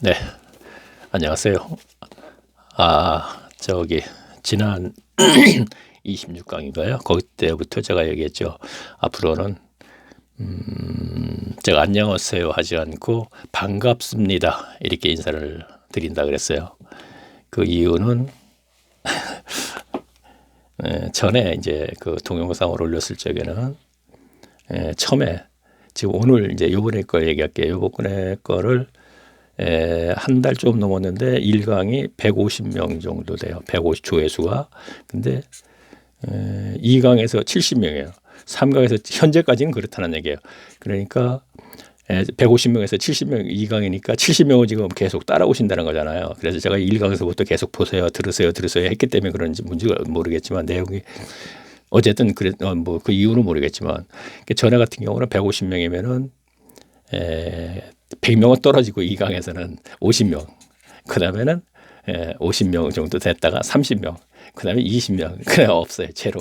네, 안녕하세요. 지난 26강인가요? 거기 때부터 제가 얘기했죠. 앞으로는 제가 안녕하세요 하지 않고 반갑습니다 이렇게 인사를 드린다 그랬어요. 그 이유는 전에 이제 그 동영상을 올렸을 적에는 처음에 지금 오늘 이제 요번에 거 얘기할게요. 요번에 거를 한 달 좀 넘었는데 1강이 150명 정도 돼요. 150 조회수가. 근데 2강에서 70명이에요. 3강에서 현재까지는 그렇다는 얘기예요. 그러니까 150명에서 70명, 2강이니까 70명을 지금 계속 따라오신다는 거잖아요. 그래서 제가 1강에서부터 계속 보세요, 들으세요 했기 때문에 그런지 뭔지 모르겠지만 내용이 어쨌든 뭐 그 이유는 모르겠지만 전에 같은 경우는 150명이면은 100명은 떨어지고 2강에서는 50명, 그 다음에는 50명 정도 됐다가 30명, 그 다음에 20명, 그냥 없어요. 제로.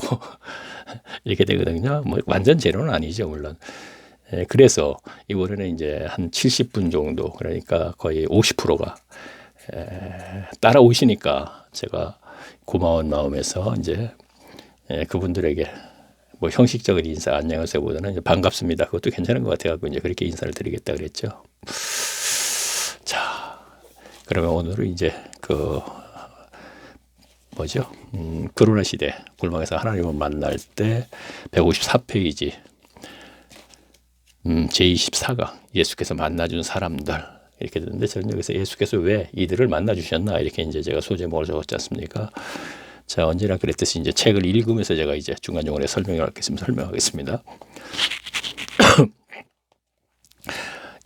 이렇게 되거든요. 뭐 완전 제로는 아니죠, 물론. 그래서 이번에는 이제 한 70분 정도, 그러니까 거의 50%가 따라오시니까 제가 고마운 마음에서 이제 그분들에게 뭐 형식적인 인사 안녕하세요보다는 이제 반갑습니다. 그것도 괜찮은 것 같아가지고 이제 그렇게 인사를 드리겠다 그랬죠. 자, 그러면 오늘은 이제 그 뭐죠? 코로나 시대 골방에서 하나님을 만날 때 154페이지 제24강 예수께서 만나준 사람들 이렇게 되는데 저는 여기서 예수께서 왜 이들을 만나주셨나 이렇게 이제 제가 소제목을 적었지 않습니까? 자, 언제나 그랬듯이 이제 책을 읽으면서 제가 이제 중간중간에 설명하겠습니다.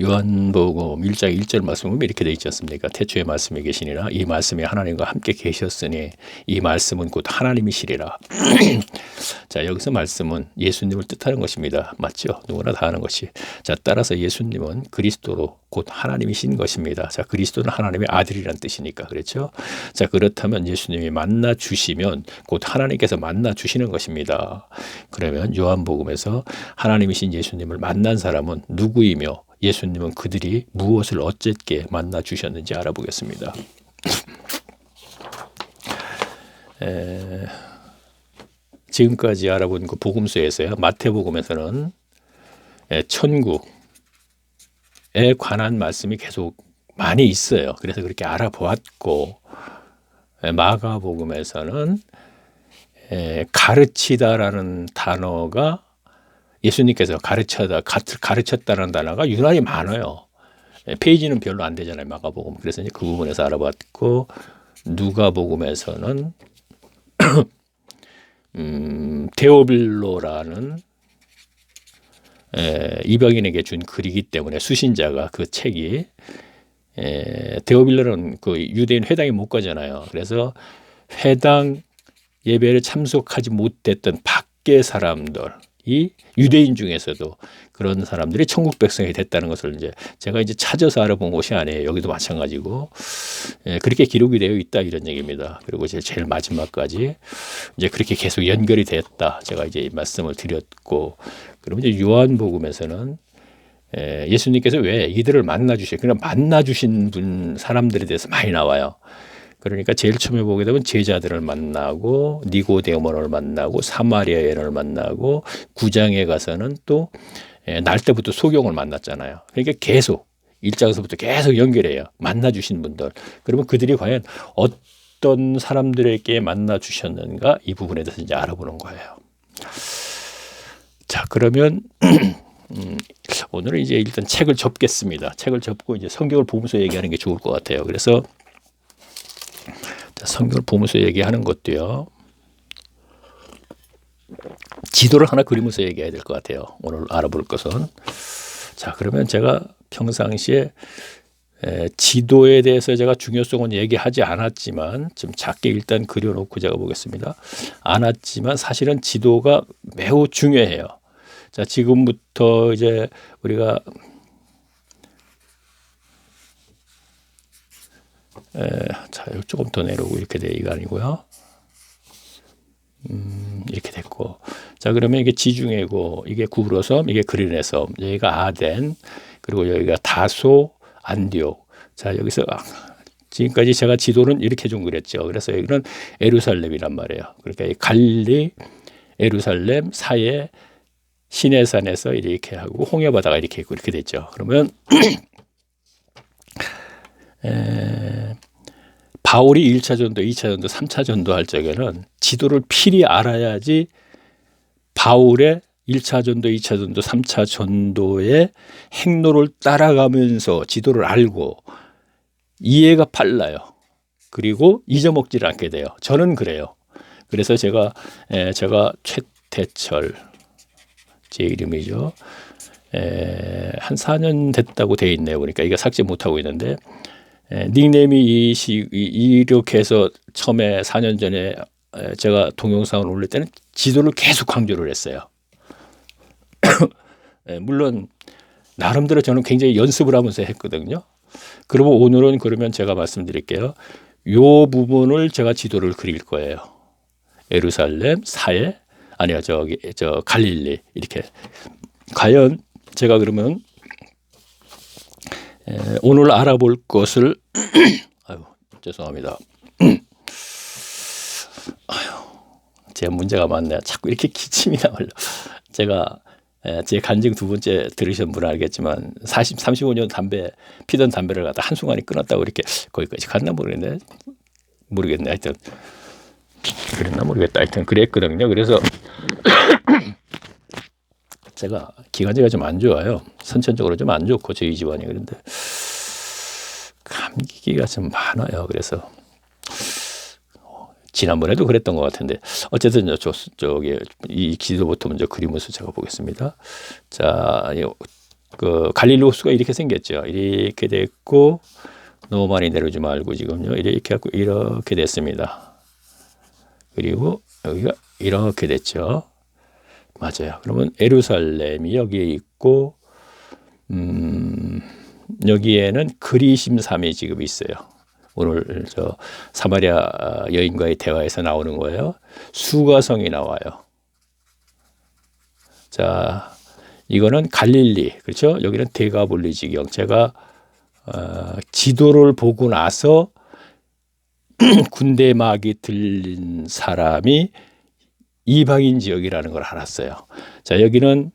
요한복음 1장 1절 말씀 보면 이렇게 되어 있지 않습니까? 태초에 말씀이 계시니라 이 말씀이 하나님과 함께 계셨으니 이 말씀은 곧 하나님이시리라. 자, 여기서 말씀은 예수님을 뜻하는 것입니다. 맞죠? 누구나 다 아는 것이. 자, 따라서 예수님은 그리스도로 곧 하나님이신 것입니다. 자, 그리스도는 하나님의 아들이란 뜻이니까 그렇죠? 자, 그렇다면 예수님이 만나 주시면 곧 하나님께서 만나 주시는 것입니다. 그러면 요한복음에서 하나님이신 예수님을 만난 사람은 누구이며 예수님은 그들이 무엇을 어쨌게 만나 주셨는지 알아보겠습니다. 지금까지 알아본 그 복음서에서요. 마태복음에서는 천국에 관한 말씀이 계속 많이 있어요. 그래서 그렇게 알아보았고 마가복음에서는 가르치다라는 단어가 예수님께서 가르쳤다는 단어가 유난히 많아요. 페이지는 별로 안 되잖아요. 마가복음. 그래서 이제 그 부분에서 알아봤고 누가복음에서는 데오빌로라는 이방인에게 준 글이기 때문에 수신자가 그 책이 데오빌로는 그 유대인 회당에 못 가잖아요. 그래서 회당 예배를 참석하지 못했던 밖의 사람들이 유대인 중에서도 그런 사람들이 천국 백성이 됐다는 것을 이제 제가 이제 찾아서 알아본 것이 아니에요. 여기도 마찬가지고 그렇게 기록이 되어 있다 이런 얘기입니다. 그리고 이제 제일 마지막까지 이제 그렇게 계속 연결이 됐다. 제가 이제 이 말씀을 드렸고 그러면 이제 요한복음에서는 예수님께서 왜 이들을 만나 주셔? 그냥 만나 주신 사람들에 대해서 많이 나와요. 그러니까 제일 처음에 보게 되면 제자들을 만나고 니고데모를 만나고 사마리아인을 만나고 9장에 가서는 또 날 때부터 소경을 만났잖아요. 그러니까 계속 1장에서부터 계속 연결해요. 만나 주신 분들. 그러면 그들이 과연 어떤 사람들에게 만나 주셨는가 이 부분에 대해서 이제 알아보는 거예요. 자, 그러면 오늘은 이제 일단 책을 접겠습니다. 책을 접고 이제 성경을 보면서 얘기하는 게 좋을 것 같아요. 그래서 성경을 보면서 얘기하는 것도요. 지도를 하나 그리면서 얘기해야 될 것 같아요. 오늘 알아볼 것은. 자, 그러면 제가 평상시에 지도에 대해서 제가 중요성은 얘기하지 않았지만 좀 작게 일단 그려놓고 제가 보겠습니다. 않았지만 사실은 지도가 매우 중요해요. 자, 지금부터 이제 우리가 자, 조금 더 내려오고 이렇게 돼 이거 아니고요. 이렇게 됐고, 자, 그러면 이게 지중해고 이게 구브로섬, 이게 그리네섬, 여기가 아덴, 그리고 여기가 다소, 안디옥. 자, 여기서 지금까지 제가 지도는 이렇게 좀 그렸죠. 그래서 여기는 예루살렘이란 말이에요. 그러니까 이 갈릴리, 예루살렘 사이에 시내산에서 이렇게 하고 홍해바다가 이렇게 있고 이렇게 됐죠. 그러면 바울이 1차 전도, 2차 전도, 3차 전도 할 적에는 지도를 필히 알아야지 바울의 1차 전도, 2차 전도, 3차 전도의 행로를 따라가면서 지도를 알고 이해가 빨라요. 그리고 잊어먹지를 않게 돼요. 저는 그래요. 그래서 제가 최태철 제 이름이죠. 한 4년 됐다고 돼 있네요. 그러니까 이거 삭제 못하고 있는데 닉네임이 이렇게 해서 처음에 4년 전에 제가 동영상을 올릴 때는 지도를 계속 강조를 했어요. 물론 나름대로 저는 굉장히 연습을 하면서 했거든요. 그리고 오늘은 그러면 제가 말씀드릴게요. 요 부분을 제가 지도를 그릴 거예요. 예루살렘, 사해, 아니요, 저 갈릴리 이렇게. 과연 제가 그러면 오늘 알아볼 것을 아유, 죄송합니다. 아유, 제 문제가 많네요. 자꾸 이렇게 기침이 나와요. 제가 제 간증 두 번째 들으신 분은 알겠지만 35년 피던 담배를 갖다 한순간에 끊었다고 이렇게 거기까지 갔나 모르겠네. 하여튼 그랬나 모르겠다. 하여튼 그랬거든요. 그래서 제가 기관지가 좀 안 좋아요. 선천적으로 좀 안 좋고 저희 집안이. 그런데 감기가 좀 많아요. 그래서 지난번에도 그랬던 것 같은데 어쨌든 저기 이 지도부터 먼저 그리면서 제가 보겠습니다. 자, 그 갈릴리 호수가 이렇게 생겼죠. 이렇게 됐고 너무 많이 내려오지 말고 지금요 이렇게 하고 이렇게 됐습니다. 그리고 여기가 이렇게 됐죠. 맞아요. 그러면 예루살렘이 여기에 있고 여기에는 그리심삼이 지금 있어요. 오늘 저 사마리아 여인과의 대화에서 나오는 거예요. 수가성이 나와요. 자, 이거는 갈릴리, 그렇죠? 여기는 데가볼리 지경. 제가 지도를 보고 나서 군대막이 들린 사람이 이방인 지역이라는 걸 알았어요. 자, 여기는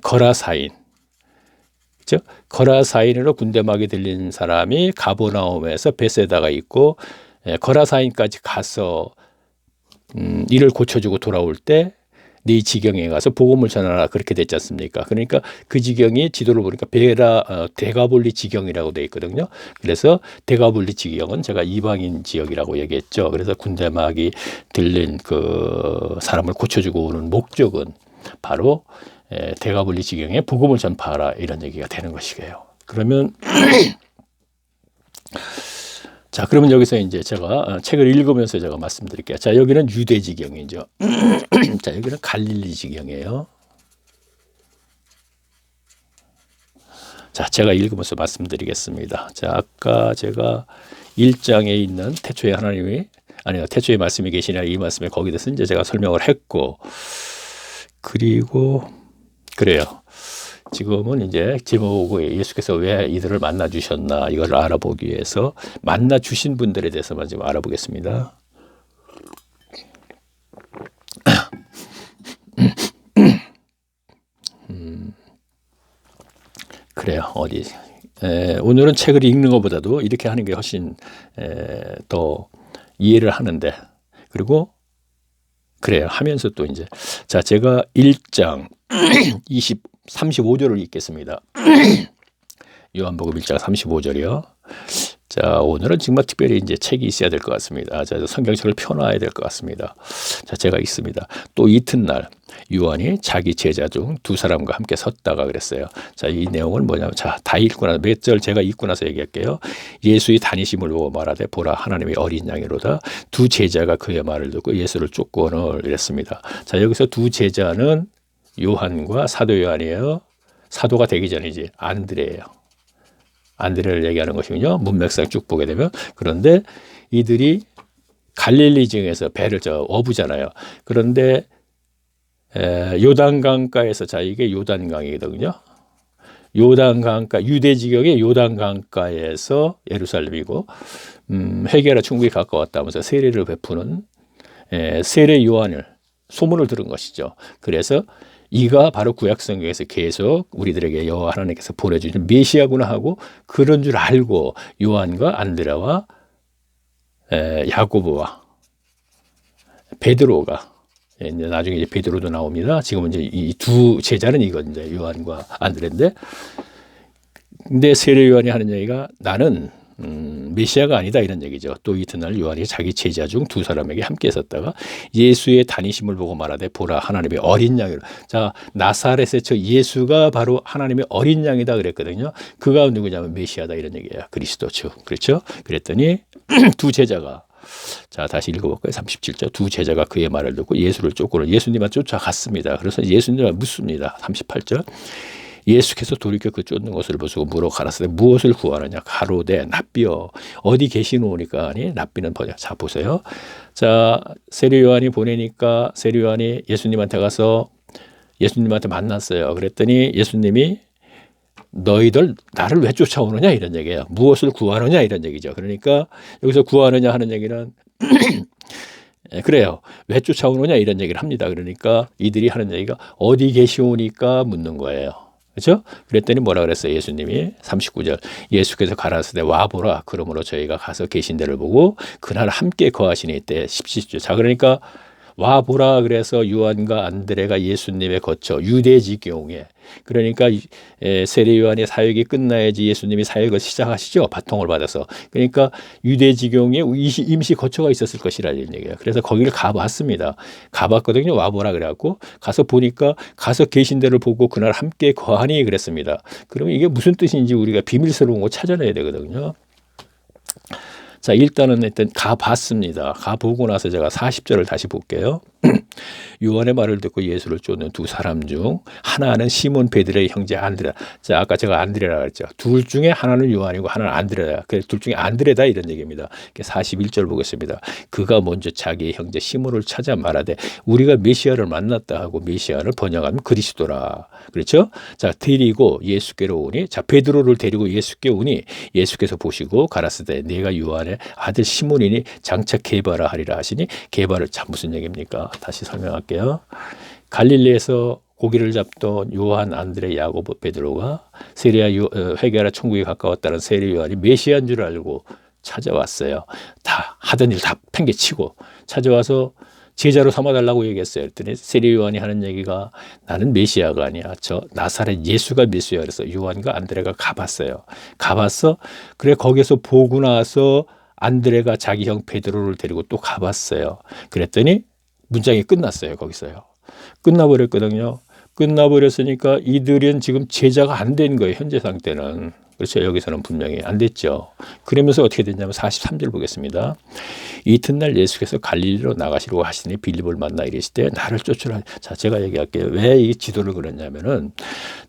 거라사인. 그렇죠? 거라사인으로 군대막이 들린 사람이 가버나움에서 베세다가 있고 거라사인까지 가서 이를 고쳐주고 돌아올 때 네 지경에 가서 복음을 전하라 그렇게 됐지 않습니까? 그러니까 그 지경이 지도를 보니까 데가볼리 지경이라고 돼 있거든요. 그래서 데가볼리 지경은 제가 이방인 지역이라고 얘기했죠. 그래서 군대막이 들린 그 사람을 고쳐주고 오는 목적은 바로 데가볼리 지경에 복음을 전파하라 이런 얘기가 되는 것이에요. 그러면 자, 그러면 여기서 이제 제가 책을 읽으면서 제가 말씀드릴게요. 자, 여기는 유대 지경이죠. 자, 여기는 갈릴리 지경이에요. 자, 제가 읽으면서 말씀드리겠습니다. 자, 아까 제가 1장에 있는 태초에 하나님이 태초에 말씀이 계시냐 이 말씀에 거기에 대해서 이제 제가 설명을 했고, 그리고 그래요. 지금은 이제 제목에 예수께서 왜 이들을 만나 주셨나 이걸 알아보기 위해서 만나 주신 분들에 대해서만 좀 알아보겠습니다. 그래요. 오늘은 책을 읽는 것보다도 이렇게 하는 게 훨씬 더 이해를 하는데, 그리고 그래요. 하면서 또 이제 자, 제가 1장 35절을 읽겠습니다. 요한복음 1장 35절이요. 자, 오늘은 정말 특별히 이제 책이 있어야 될 것 같습니다. 자, 성경책을 펴놔야 될 것 같습니다. 자, 제가 읽습니다. 또 이튿날 요한이 자기 제자 중 두 사람과 함께 섰다가 그랬어요. 자, 이 내용은 뭐냐면, 자, 다 읽고 나서 몇 절 제가 읽고 나서 얘기할게요. 예수의 다니심을 보고 말하되 보라 하나님의 어린 양이로다. 두 제자가 그의 말을 듣고 예수를 쫓고는 이랬습니다. 자, 여기서 두 제자는 요한과 사도 요한이에요. 사도가 되기 전이지 안드레예요. 안드레를 얘기하는 것이군요. 문맥상 쭉 보게 되면. 그런데 이들이 갈릴리 지역에서 배를 어부잖아요. 그런데 요단강가에서, 자, 이게 요단강이거든요. 요단 강가, 유대 지경의 요단 강가에서 예루살렘이고 회개하라 천국이 가까웠다면서 세례를 베푸는 세례 요한을 소문을 들은 것이죠. 그래서 이가 바로 구약 성경에서 계속 우리들에게 여호와 하나님께서 보내주신 메시아구나 하고 그런 줄 알고 요한과 안드레와 야고보와 베드로가 이제 나중에 이제 베드로도 나옵니다. 지금은 이제 이 두 제자는 이거 이제 요한과 안드레인데, 근데 세례 요한이 하는 얘기가 나는 메시아가 아니다 이런 얘기죠. 또 이튿날 요한이 자기 제자 중 두 사람에게 함께 있었다가 예수의 다니심을 보고 말하되 보라 하나님의 어린 양이라. 자, 나사렛의 저 예수가 바로 하나님의 어린 양이다 그랬거든요. 그가 누구냐면 메시아다 이런 얘기예요. 그리스도죠. 그렇죠? 그랬더니 두 제자가, 자 다시 읽어볼까요? 37절. 두 제자가 그의 말을 듣고 예수를 쫓고는 예수님한테 쫓아갔습니다. 그래서 예수님을 묻습니다. 38절. 예수께서 돌이켜 그 쫓는 것을 보시고 물어 가라사대 무엇을 구하느냐 가로되 납비여 어디 계시노니까 아니 납비는 번역. 자 보세요. 자 세례 요한이 보내니까 세례 요한이 예수님한테 가서 예수님한테 만났어요. 그랬더니 예수님이 너희들 나를 왜 쫓아오느냐 이런 얘기예요. 무엇을 구하느냐 이런 얘기죠. 그러니까 여기서 구하느냐 하는 얘기는 그래요. 왜 쫓아오느냐 이런 얘기를 합니다. 그러니까 이들이 하는 얘기가 어디 계시오니까 묻는 거예요. 그렇죠? 그랬더니 뭐라 그랬어요? 예수님이 39절. 예수께서 가라사대 와보라. 그러므로 저희가 가서 계신 데를 보고 그날 함께 거하시니 때 17절. 자 그러니까 와보라 그래서 요한과 안드레가 예수님에 거쳐 유대 지경에, 그러니까 세례 요한의 사역이 끝나야지 예수님이 사역을 시작하시죠. 바통을 받아서. 그러니까 유대 지경에 임시 거처가 있었을 것이라는 얘기예요. 그래서 거기를 가봤습니다. 가봤거든요. 와보라 그래갖고 가서 보니까 가서 계신 데를 보고 그날 함께 거하니 그랬습니다. 그러면 이게 무슨 뜻인지 우리가 비밀스러운 거 찾아내야 되거든요. 자, 일단은 일단 가봤습니다. 가보고 나서 제가 40절을 다시 볼게요. 요한의 말을 듣고 예수를 쫓는 두 사람 중 하나는 시몬 베드로의 형제 안드레. 자, 아까 제가 안드레라고 했죠. 둘 중에 하나는 요한이고 하나는 안드레다. 둘 중에 안드레다 이런 얘기입니다. 41절 보겠습니다. 그가 먼저 자기의 형제 시몬을 찾아 말하되 우리가 메시아를 만났다 하고 메시아를 번역하면 그리스도라. 그렇죠? 자, 데리고 예수께로 오니, 자 베드로를 데리고 예수께 오니 예수께서 보시고 가라사대 내가 요한의 아들 시몬이니 장차 게바라 하리라 하시니, 게바를 참 무슨 얘기입니까? 다시 설명할게요. 갈릴리에서 고기를 잡던 요한, 안드레, 야고보, 베드로가 회개하라 천국이 가까웠다는 세례 요한이 메시아인 줄 알고 찾아왔어요. 다 하던 일 다 팽개치고 찾아와서 제자로 삼아달라고 얘기했어요. 그랬더니 세례 요한이 하는 얘기가 나는 메시아가 아니야. 저 나사렛 예수가 메시아. 그래서 요한과 안드레가 가봤어요. 가봤어. 그래 거기서 보고 나서 안드레가 자기 형 베드로를 데리고 또 가봤어요. 그랬더니 문장이 끝났어요. 거기서요. 끝나버렸거든요. 끝나버렸으니까 이들은 지금 제자가 안 된 거예요. 현재 상태는. 그렇죠. 여기서는 분명히 안 됐죠. 그러면서 어떻게 됐냐면 43절 보겠습니다. 이튿날 예수께서 갈릴리로 나가시려고 하시니 빌립을 만나 이르시되 나를 쫓으라. 자, 제가 얘기할게요. 왜 이 지도를 그렸냐면은,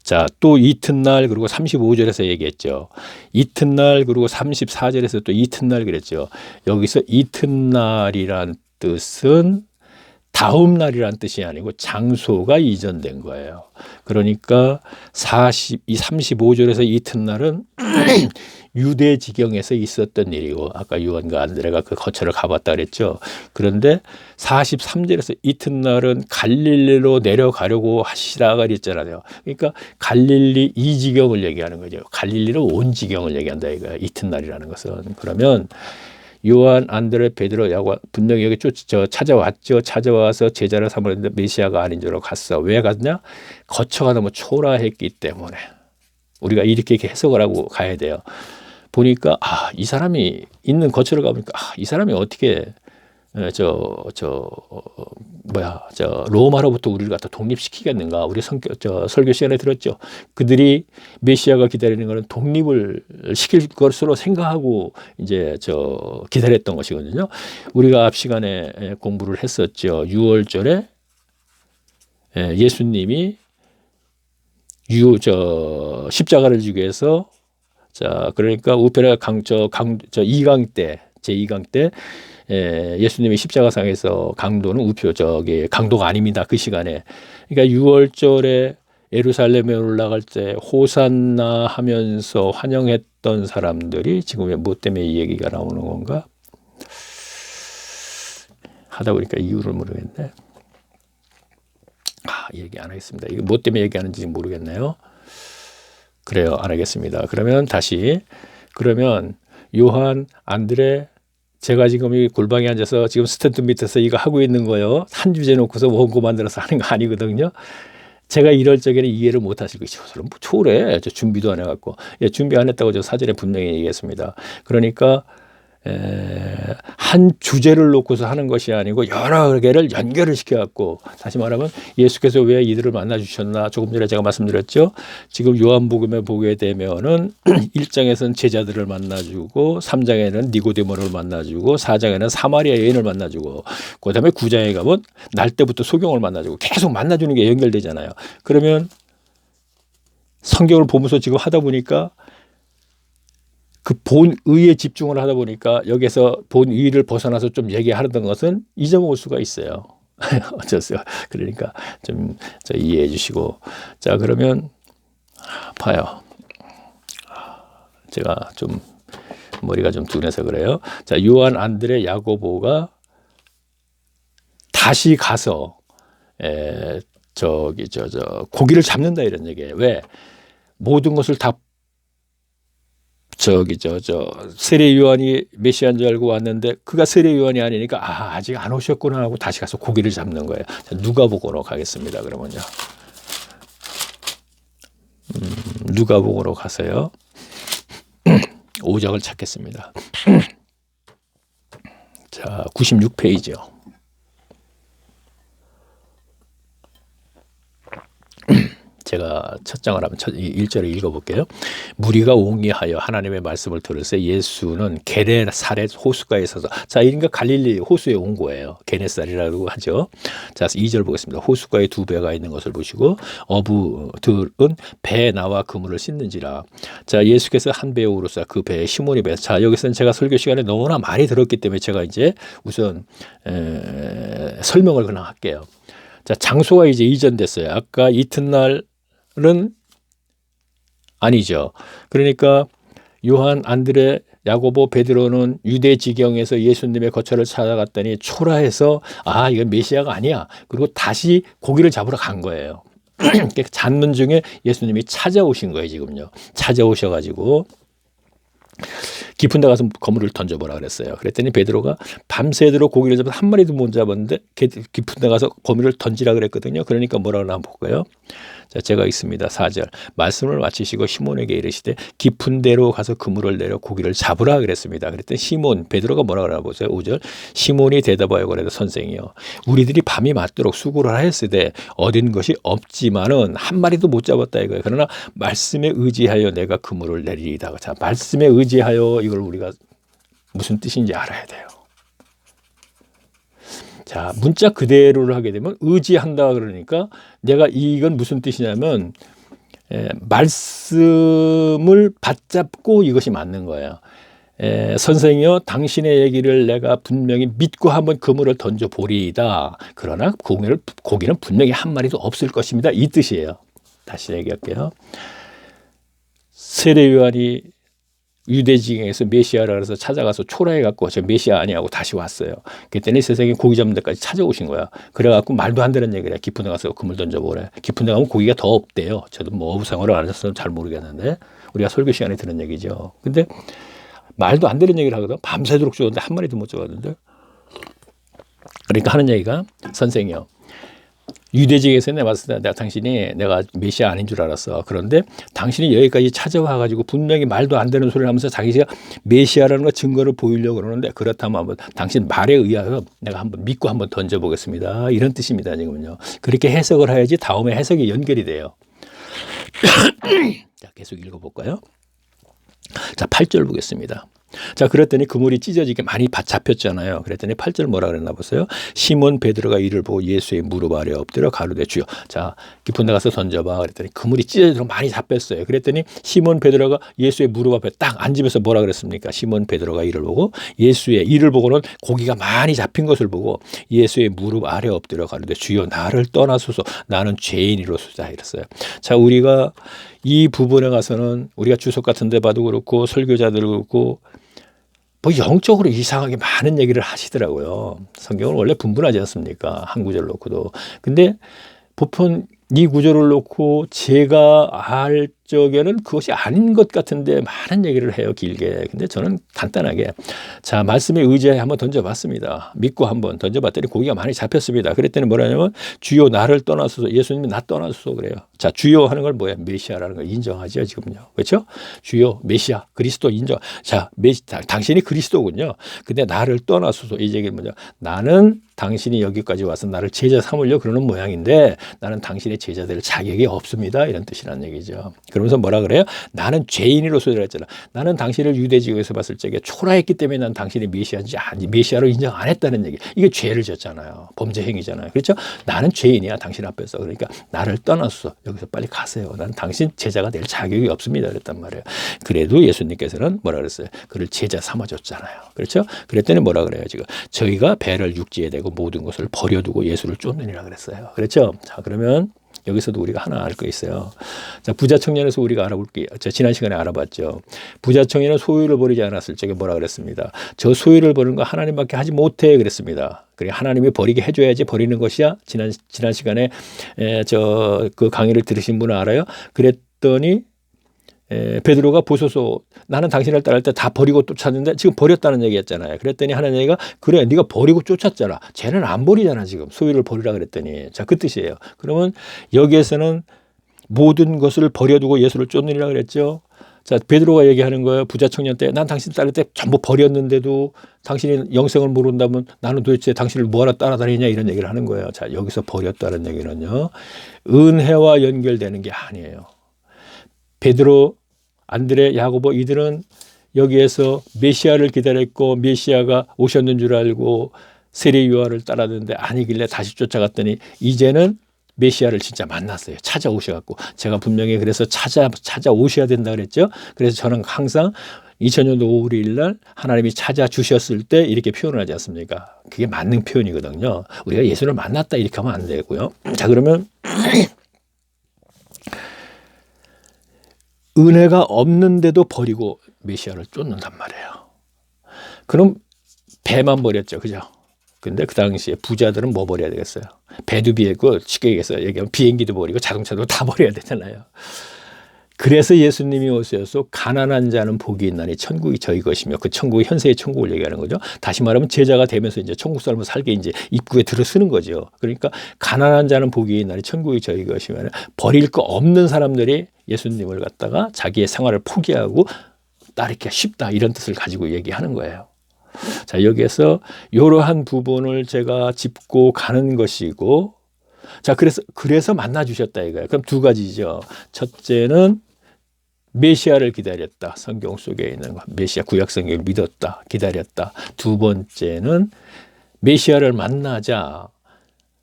자, 또 이튿날 그리고 35절에서 얘기했죠. 이튿날 그리고 34절에서 또 이튿날 그랬죠. 여기서 이튿날이란 뜻은 다음 날이란 뜻이 아니고 장소가 이전된 거예요. 그러니까 35절에서 이튿날은 유대 지경에서 있었던 일이고, 아까 요한과 안드레가 그 거처를 가봤다 그랬죠. 그런데 43절에서 이튿날은 갈릴리로 내려가려고 하시라 그랬잖아요. 그러니까 갈릴리 이 지경을 얘기하는 거죠. 갈릴리로 온 지경을 얘기한다 이거예요. 이튿날이라는 것은. 그러면 요한, 안드레, 베드로, 야고 분명히 여기 찾아왔죠. 찾아와서 제자를 삼았는데 메시아가 아닌 줄 알고 갔어. 왜 갔냐? 거처가 너무 초라했기 때문에. 우리가 이렇게 해석을 하고 가야 돼요. 보니까 이 사람이 있는 거처를 가보니까 이 사람이 어떻게 로마로부터 우리를 갖다 독립시키겠는가? 우리 설교 시간에 들었죠. 그들이 메시아가 기다리는 것은 독립을 시킬 것으로 생각하고 이제 기다렸던 것이거든요. 우리가 앞 시간에 공부를 했었죠. 6월절에 예수님이 십자가를 지기 위해서, 자 그러니까 우페라 제2강 때 예수님이 십자가상에서 강도는 강도가 아닙니다. 그 시간에. 그러니까 6월절에 예루살렘에 올라갈 때 호산나 하면서 환영했던 사람들이 지금 왜 뭐 때문에 이 얘기가 나오는 건가 하다 보니까 이유를 모르겠네. 얘기 안 하겠습니다. 이거 뭐 때문에 얘기하는지 모르겠네요. 그래요, 안 하겠습니다. 그러면 다시, 그러면 요한, 안드레, 제가 지금 이 골방에 앉아서 지금 스탠드 밑에서 이거 하고 있는 거요. 한 주제 놓고서 원고 만들어서 하는 거 아니거든요. 제가 이럴 적에는 이해를 못 하실 것이죠. 뭐 초래, 저 준비도 안 해갖고. 예, 준비 안 했다고 저 사전에 분명히 얘기했습니다. 그러니까 한 주제를 놓고서 하는 것이 아니고 여러 개를 연결을 시켜갖고, 다시 말하면 예수께서 왜 이들을 만나 주셨나, 조금 전에 제가 말씀드렸죠. 지금 요한복음에 보게 되면은 1장에서는 제자들을 만나주고, 3장에는 니고데모를 만나주고, 4장에는 사마리아 여인을 만나주고, 그 다음에 9장에 가면 날 때부터 소경을 만나주고, 계속 만나주는 게 연결되잖아요. 그러면 성경을 보면서 지금 하다 보니까 그 본의에 집중을 하다 보니까 여기서 본의를 벗어나서 좀 얘기하던 것은 잊어먹을 수가 있어요. 어쩌세요. 그러니까 좀 이해해 주시고. 자, 그러면 봐요. 제가 좀 머리가 좀 둔해서 그래요. 자, 요한, 안드레, 야고보가 다시 가서 고기를 잡는다 이런 얘기예요. 왜? 모든 것을 다 세례 요한이 메시아인 줄 알고 왔는데 그가 세례 요한이 아니니까 아직 안 오셨구나 하고 다시 가서 고기를 잡는 거예요. 자, 누가복음으로 가겠습니다. 그러면요. 누가복음으로 가세요. 5장을 찾겠습니다. 자, 96페이지요. 제가 첫 장을 하면 1절을 읽어볼게요. 무리가 옹이하여 하나님의 말씀을 들으세 예수는 게네사렛 호숫가에 서서, 자, 그러니까 갈릴리 호수에 온 거예요. 게네사렛이라고 하죠. 자, 2절 보겠습니다. 호숫가에 두 배가 있는 것을 보시고 어부들은 배에 나와 그물을 씻는지라. 자, 예수께서 한 배에 오르사 그 배에 시몬이 배. 자, 여기서는 제가 설교 시간에 너무나 많이 들었기 때문에 제가 이제 우선 설명을 그냥 할게요. 자, 장소가 이제 이전됐어요. 아까 이튿날은 아니죠. 그러니까 요한, 안드레, 야고보, 베드로는 유대 지경에서 예수님의 거처를 찾아갔더니 초라해서 이건 메시아가 아니야. 그리고 다시 고기를 잡으러 간 거예요. 잡는 중에 예수님이 찾아오신 거예요. 지금요. 찾아오셔가지고 깊은 데 가서 거물을 던져보라 그랬어요. 그랬더니 베드로가 밤새도록 고기를 잡아서 한 마리도 못 잡았는데 깊은 데 가서 거물을 던지라 그랬거든요. 그러니까 뭐라고 한번 볼까요? 자, 제가 있습니다. 4절. 말씀을 마치시고 시몬에게 이르시되 깊은 데로 가서 그물을 내려 고기를 잡으라 그랬습니다. 그랬더니 시몬, 베드로가 뭐라고 하나 보세요. 5절. 시몬이 대답하여 그래도 선생이요. 우리들이 밤이 맞도록 수고를 하였으되 얻은 것이 없지만은 한 마리도 못 잡았다 이거예요. 그러나 말씀에 의지하여 내가 그물을 내리이다. 자, 말씀에 의지하여, 이걸 우리가 무슨 뜻인지 알아야 돼요. 자, 문자 그대로를 하게 되면 의지한다 그러니까 내가 이건 무슨 뜻이냐면 말씀을 받잡고 이것이 맞는 거예요. 선생이여 당신의 얘기를 내가 분명히 믿고 한번 그물을 던져보리이다. 그러나 고기는 분명히 한 마리도 없을 것입니다. 이 뜻이에요. 다시 얘기할게요. 세례 요한이 유대 지경에서 메시아라 그래서 찾아가서 초라해갖고 저 메시아 아니하고 다시 왔어요. 그랬더니 세상에 고기 잡는 데까지 찾아오신 거야. 그래갖고 말도 안 되는 얘기래. 깊은 데 가서 그물 던져보래. 깊은 데 가면 고기가 더 없대요. 저도 뭐 어부생활을 안 해서 잘 모르겠는데 우리가 설교 시간에 들은 얘기죠. 근데 말도 안 되는 얘기를 하거든. 밤새도록 쫓았는데 한 마리도 못 잡았는데. 그러니까 하는 얘기가 선생이요. 유대지에서 내가 봤을 때 내가 메시아 아닌 줄 알았어. 그런데 당신이 여기까지 찾아와가지고 분명히 말도 안 되는 소리를 하면서 자기가 메시아라는 거 증거를 보이려고 그러는데 그렇다면 한번 당신 말에 의하여 내가 한번 믿고 한번 던져보겠습니다. 이런 뜻입니다. 지금은요. 그렇게 해석을 해야지 다음에 해석이 연결이 돼요. 자, 계속 읽어볼까요? 자, 8절 보겠습니다. 자, 그랬더니 그물이 찢어지게 많이 잡혔잖아요. 그랬더니 8절 뭐라 그랬나 보세요. 시몬 베드로가 이를 보고 예수의 무릎 아래 엎드려 가로되 주여, 자, 깊은 데 가서 던져봐. 그랬더니 그물이 찢어지도록 많이 잡혔어요. 그랬더니 시몬 베드로가 예수의 무릎 앞에 딱 앉으면서 뭐라 그랬습니까? 시몬 베드로가 이를 보고 예수의 이를 보고는 고기가 많이 잡힌 것을 보고 예수의 무릎 아래 엎드려 가로되 주여, 나를 떠나소서, 나는 죄인이로소이다 이랬어요. 자, 우리가 이 부분에 가서는 우리가 주석 같은 데 봐도 그렇고 설교자들 그렇고 뭐 영적으로 이상하게 많은 얘기를 하시더라고요. 성경은 원래 분분하지 않습니까? 한 구절 놓고도. 근데 보통 이 구절을 놓고 제가 알 적에는 그것이 아닌 것 같은데 많은 얘기를 해요, 길게. 근데 저는 간단하게, 자, 말씀에 의지해 한번 던져봤습니다. 믿고 한번 던져봤더니 고기가 많이 잡혔습니다. 그랬더니 뭐라냐면 주여, 나를 떠나소서, 예수님이 나 떠나소서 그래요. 자, 주여 하는 걸 뭐야? 메시아라는 걸 인정하죠, 지금요. 그렇죠? 주여, 메시아, 그리스도 인정. 자, 당신이 그리스도군요. 근데 나를 떠나소서, 이 얘기는 뭐냐? 나는 당신이 여기까지 와서 나를 제자 삼으려 그러는 모양인데 나는 당신의 제자 될 자격이 없습니다. 이런 뜻이라는 얘기죠. 그러면서 뭐라 그래요? 나는 죄인으로서 그랬잖아. 나는 당신을 유대 지역에서 봤을 적에 초라했기 때문에 난 당신이 메시아인지 아니 메시아로 인정 안 했다는 얘기. 이게 죄를 졌잖아요. 범죄 행위잖아요. 그렇죠? 나는 죄인이야, 당신 앞에서. 그러니까 나를 떠났어. 여기서 빨리 가세요. 나는 당신 제자가 될 자격이 없습니다. 그랬단 말이에요. 그래도 예수님께서는 뭐라 그랬어요? 그를 제자 삼아줬잖아요. 그렇죠? 그랬더니 뭐라 그래요? 지금 저희가 배를 육지에 대고 모든 것을 버려두고 예수를 쫓느니라 그랬어요. 그렇죠? 자, 그러면 여기서도 우리가 하나 알 거 있어요. 자, 부자 청년에서 우리가 알아볼게요. 지난 시간에 알아봤죠. 부자 청년은 소유를 버리지 않았을 적에 뭐라 그랬습니다. 저 소유를 버리는 거 하나님밖에 하지 못해 그랬습니다. 그래, 하나님이 버리게 해줘야지 버리는 것이야. 지난 시간에 그 강의를 들으신 분은 알아요. 그랬더니 베드로가 보소서, 나는 당신을 따를 때 다 버리고 쫓았는데 지금 버렸다는 얘기였잖아요. 그랬더니 하나님 얘기가 그래, 네가 버리고 쫓았잖아. 쟤는 안 버리잖아. 지금 소유를 버리라 그랬더니. 자, 그 뜻이에요. 그러면 여기에서는 모든 것을 버려두고 예수를 쫓느니라 그랬죠. 자, 베드로가 얘기하는 거예요. 부자 청년 때 난 당신 따를 때 전부 버렸는데도 당신이 영생을 모른다면 나는 도대체 당신을 뭐하러 따라다니냐, 이런 얘기를 하는 거예요. 자, 여기서 버렸다는 얘기는요, 은혜와 연결되는 게 아니에요. 베드로, 안드레, 야고보 이들은 여기에서 메시아를 기다렸고 메시아가 오셨는 줄 알고 세례 요한을 따랐는데 아니길래 다시 쫓아갔더니 이제는 메시아를 진짜 만났어요. 찾아오셔갖고. 제가 분명히 그래서 찾아오셔야 된다 그랬죠. 그래서 저는 항상 2000년도 5월 1일 날 하나님이 찾아주셨을 때 이렇게 표현을 하지 않습니까? 그게 맞는 표현이거든요. 우리가 예수를 만났다 이렇게 하면 안 되고요. 자, 그러면 은혜가 없는데도 버리고 메시아를 쫓는단 말이에요. 그럼 배만 버렸죠. 그죠? 근데 그 당시에 부자들은 뭐 버려야 되겠어요? 배도 비했고, 쉽게 얘기해서 얘기하면 비행기도 버리고 자동차도 다 버려야 되잖아요. 그래서 예수님이 오셔서 가난한 자는 복이 있나니 천국이 저희 것이며, 그 천국이 현세의 천국을 얘기하는 거죠. 다시 말하면 제자가 되면서 이제 천국 삶을 살게 이제 입구에 들어서는 거죠. 그러니까 가난한 자는 복이 있나니 천국이 저희 것이면 버릴 거 없는 사람들이 예수님을 갖다가 자기의 생활을 포기하고 따르기가 쉽다, 이런 뜻을 가지고 얘기하는 거예요. 자, 여기에서 이러한 부분을 제가 짚고 가는 것이고, 자, 그래서 만나 주셨다 이거예요. 그럼 두 가지죠. 첫째는 메시아를 기다렸다. 성경 속에 있는 메시아, 구약 성경을 믿었다, 기다렸다. 두 번째는 메시아를 만나자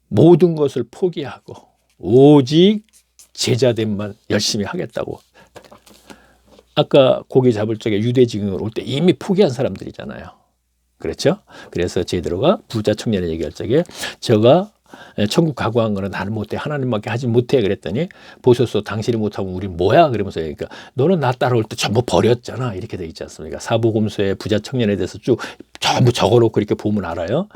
모든 것을 포기하고 오직 제자됨만 열심히 하겠다고. 아까 고기 잡을 적에 유대지경을 올 때 이미 포기한 사람들이잖아요. 그렇죠? 그래서 제대로가 부자 청년의 얘기할 적에 저가 천국 각오한 거는 나는 못해, 하나님밖에 하지 못해 그랬더니 보소서, 당신이 못하면 우리 뭐야? 그러면서 그러니까 너는 나 따라올 때 전부 버렸잖아, 이렇게 돼 있지 않습니까? 사복음서에 부자 청년에 대해서 쭉 전부 적어놓고 이렇게 보면 알아요.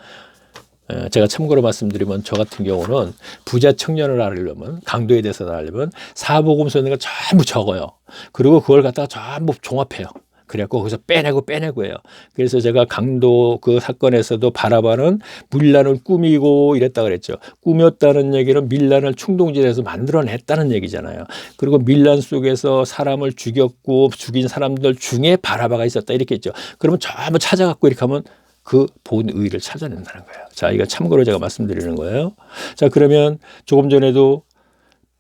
제가 참고로 말씀드리면 저 같은 경우는 부자 청년을 알려면, 강도에 대해서 알려면 사복음서 있는 걸 전부 적어요. 그리고 그걸 갖다가 전부 종합해요. 그래갖고 거기서 빼내고 해요. 그래서 제가 강도 그 사건에서도 바라바는 밀란을 꾸미고 이랬다 그랬죠. 꾸몄다는 얘기는 밀란을 충동질해서 만들어냈다는 얘기잖아요. 그리고 밀란 속에서 사람을 죽였고 죽인 사람들 중에 바라바가 있었다 이렇게 했죠. 그러면 전부 찾아갖고 이렇게 하면 그 본 의를 찾아낸다는 거예요. 자, 이거 참고로 제가 말씀드리는 거예요. 자, 그러면 조금 전에도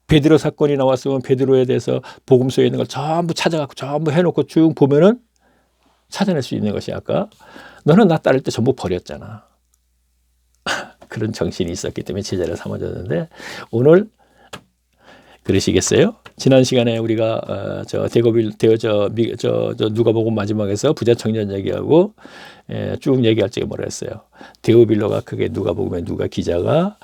베드로 사건이 나왔으면 베드로에 대해서 복음서에 있는 걸 전부 찾아갖고 전부 해놓고 쭉 보면은 찾아낼 수 있는 것이 아까 너는 나 따를 때 전부 버렸잖아. 그런 정신이 있었기 때문에 제자를 삼아줬는데 오늘 그러시겠어요? 지난 시간에 우리가 저 누가복음 마지막에서 부자 청년 얘기하고 쭉 얘기할 적에 뭐라 했어요? 데오빌로가 그게 누가복음에 누가 기자가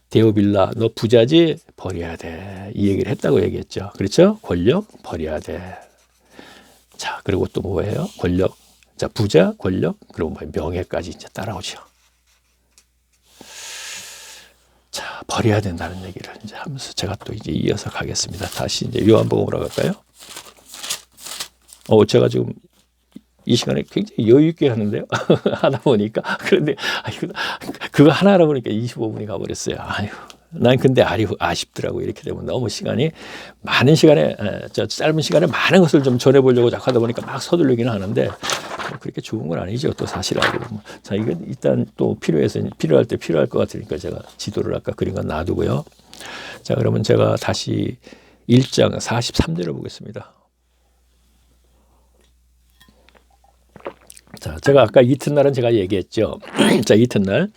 데오빌라 너 부자지 버려야 돼 이 얘기를 했다고 얘기했죠. 그렇죠? 권력 버려야 돼. 자 그리고 또 뭐예요? 권력. 자 부자 권력 그리고 뭐 명예까지 이제 따라오죠. 자, 버려야 된다는 얘기를 이제 하면서 제가 또 이제 이어서 가겠습니다. 다시 이제 요한복음으로 갈까요? 제가 지금 이 시간에 굉장히 여유 있게 하는데요. 하다 보니까. 그런데, 그거 하나 하다 보니까 25분이 가버렸어요. 난 근데 아쉽더라고요. 이렇게 되면 너무 시간이, 많은 시간에, 짧은 시간에 많은 것을 좀 전해보려고 자꾸 하다 보니까 막 서두르기는 하는데, 그렇게 좋은 건 아니죠. 또 사실하고. 자, 이건 일단 또 필요할 때 필요할 것 같으니까 제가 지도를 아까 그린 건 놔두고요. 자, 그러면 제가 다시 1장 43절을 보겠습니다. 자, 제가 아까 이튿날은 제가 얘기했죠. 자, 이튿날.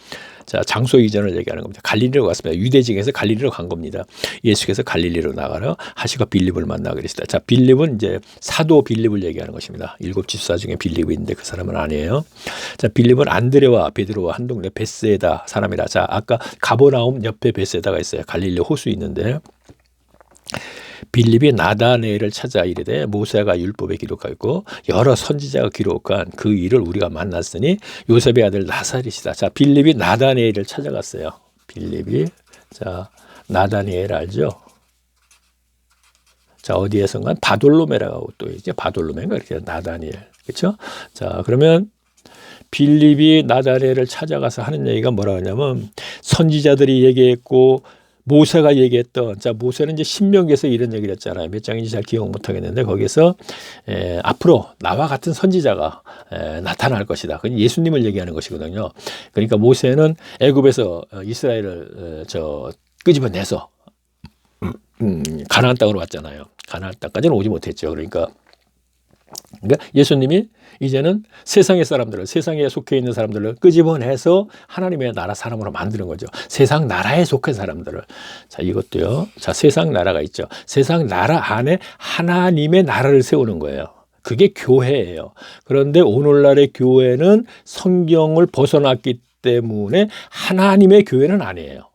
자, 장소 이전을 얘기하는 겁니다. 갈릴리로 갔습니다. 유대지에서 갈릴리로 간 겁니다. 예수께서 갈릴리로 나가러 하시과 빌립을 만나 그랬습니다. 자, 빌립은 이제 사도 빌립을 얘기하는 것입니다. 7 집사 중에 빌립이 있는데 그 사람은 아니에요. 자, 빌립은 안드레와 베드로와 한 동네 베세다 사람이라. 자, 아까 가버나움 옆에 베세다가 있어요. 갈릴리 호수 있는데 빌립이 나다네엘을 찾아 이르되 모세가 율법에 기록하고 여러 선지자가 기록한 그 일을 우리가 만났으니 요셉의 아들 나사렛이다. 자, 빌립이 나다네엘을 찾아갔어요. 빌립이 자 나다니엘 알죠? 자 어디에선가 바돌로메라고 또 이제 바돌로메가 이렇게 나다니엘 그렇죠? 자 그러면 빌립이 나다니엘을 찾아가서 하는 얘기가 뭐라 하냐면 선지자들이 얘기했고 모세가 얘기했던 자 모세는 이제 신명기에서 이런 얘기를 했잖아요. 몇 장인지 잘 기억 못 하겠는데 거기서 앞으로 나와 같은 선지자가 나타날 것이다. 그건 예수님을 얘기하는 것이거든요. 그러니까 모세는 애굽에서 이스라엘을 끄집어내서 가나안 땅으로 왔잖아요. 가나안 땅까지는 오지 못했죠. 그러니까 예수님이 이제는 세상의 사람들을 세상에 속해 있는 사람들을 끄집어내서 하나님의 나라 사람으로 만드는 거죠. 세상 나라에 속한 사람들을. 자 이것도요. 자 세상 나라가 있죠. 세상 나라 안에 하나님의 나라를 세우는 거예요. 그게 교회예요. 그런데 오늘날의 교회는 성경을 벗어났기 때문에 하나님의 교회는 아니에요.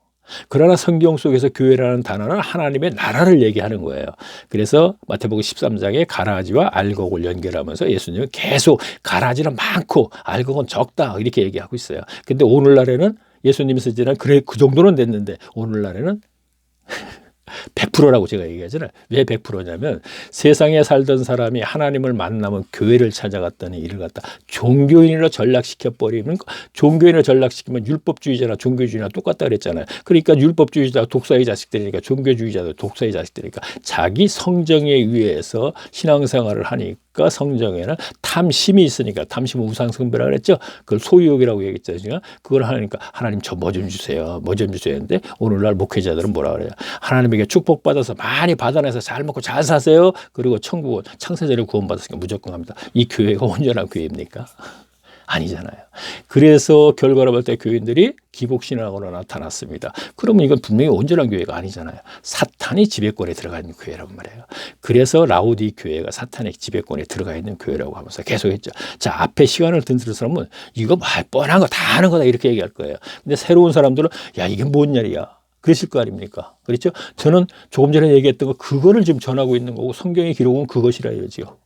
그러나 성경 속에서 교회라는 단어는 하나님의 나라를 얘기하는 거예요. 그래서 마태복음 13장에 가라지와 알곡을 연결하면서 예수님은 계속 가라지는 많고 알곡은 적다 이렇게 얘기하고 있어요. 근데 오늘날에는 예수님이 쓰지는 그래 그 정도는 됐는데 오늘날에는 100%라고 제가 얘기하잖아요. 왜 100%냐면 세상에 살던 사람이 하나님을 만나면 교회를 찾아갔다는 일을 갖다 종교인으로 전락시켜 버리는 종교인을 전락시키면 율법주의자나 종교주의나 똑같다 그랬잖아요. 그러니까 율법주의자 독사의 자식들이니까 종교주의자들 독사의 자식들이니까 자기 성정에 의해서 신앙생활을 하니까 성정에는 탐심이 있으니까 탐심은 우상숭배라 그랬죠. 그걸 소유욕이라고 얘기했잖아요. 그걸 하니까 하나님 저 뭐 좀 주세요. 뭐 좀 주세요. 했는데 오늘날 목회자들은 뭐라 그래요? 하나님에게 축복받아서 많이 받아내서 잘 먹고 잘 사세요. 그리고 천국은 창세전에 구원받았으니까 무조건 합니다. 이 교회가 온전한 교회입니까? 아니잖아요. 그래서 결과로 볼 때 교인들이 기복신앙으로 나타났습니다. 그러면 이건 분명히 온전한 교회가 아니잖아요. 사탄이 지배권에 들어가 있는 교회란 말이에요. 그래서 라오디 교회가 사탄의 지배권에 들어가 있는 교회라고 하면서 계속했죠. 자 앞에 시간을 든 사람은 이거 뻔한 거 다 하는 거다 이렇게 얘기할 거예요. 근데 새로운 사람들은 야 이게 뭔 일이야. 그러실 거 아닙니까? 그렇죠? 저는 조금 전에 얘기했던 거 그거를 지금 전하고 있는 거고 성경의 기록은 그것이라 이러지요.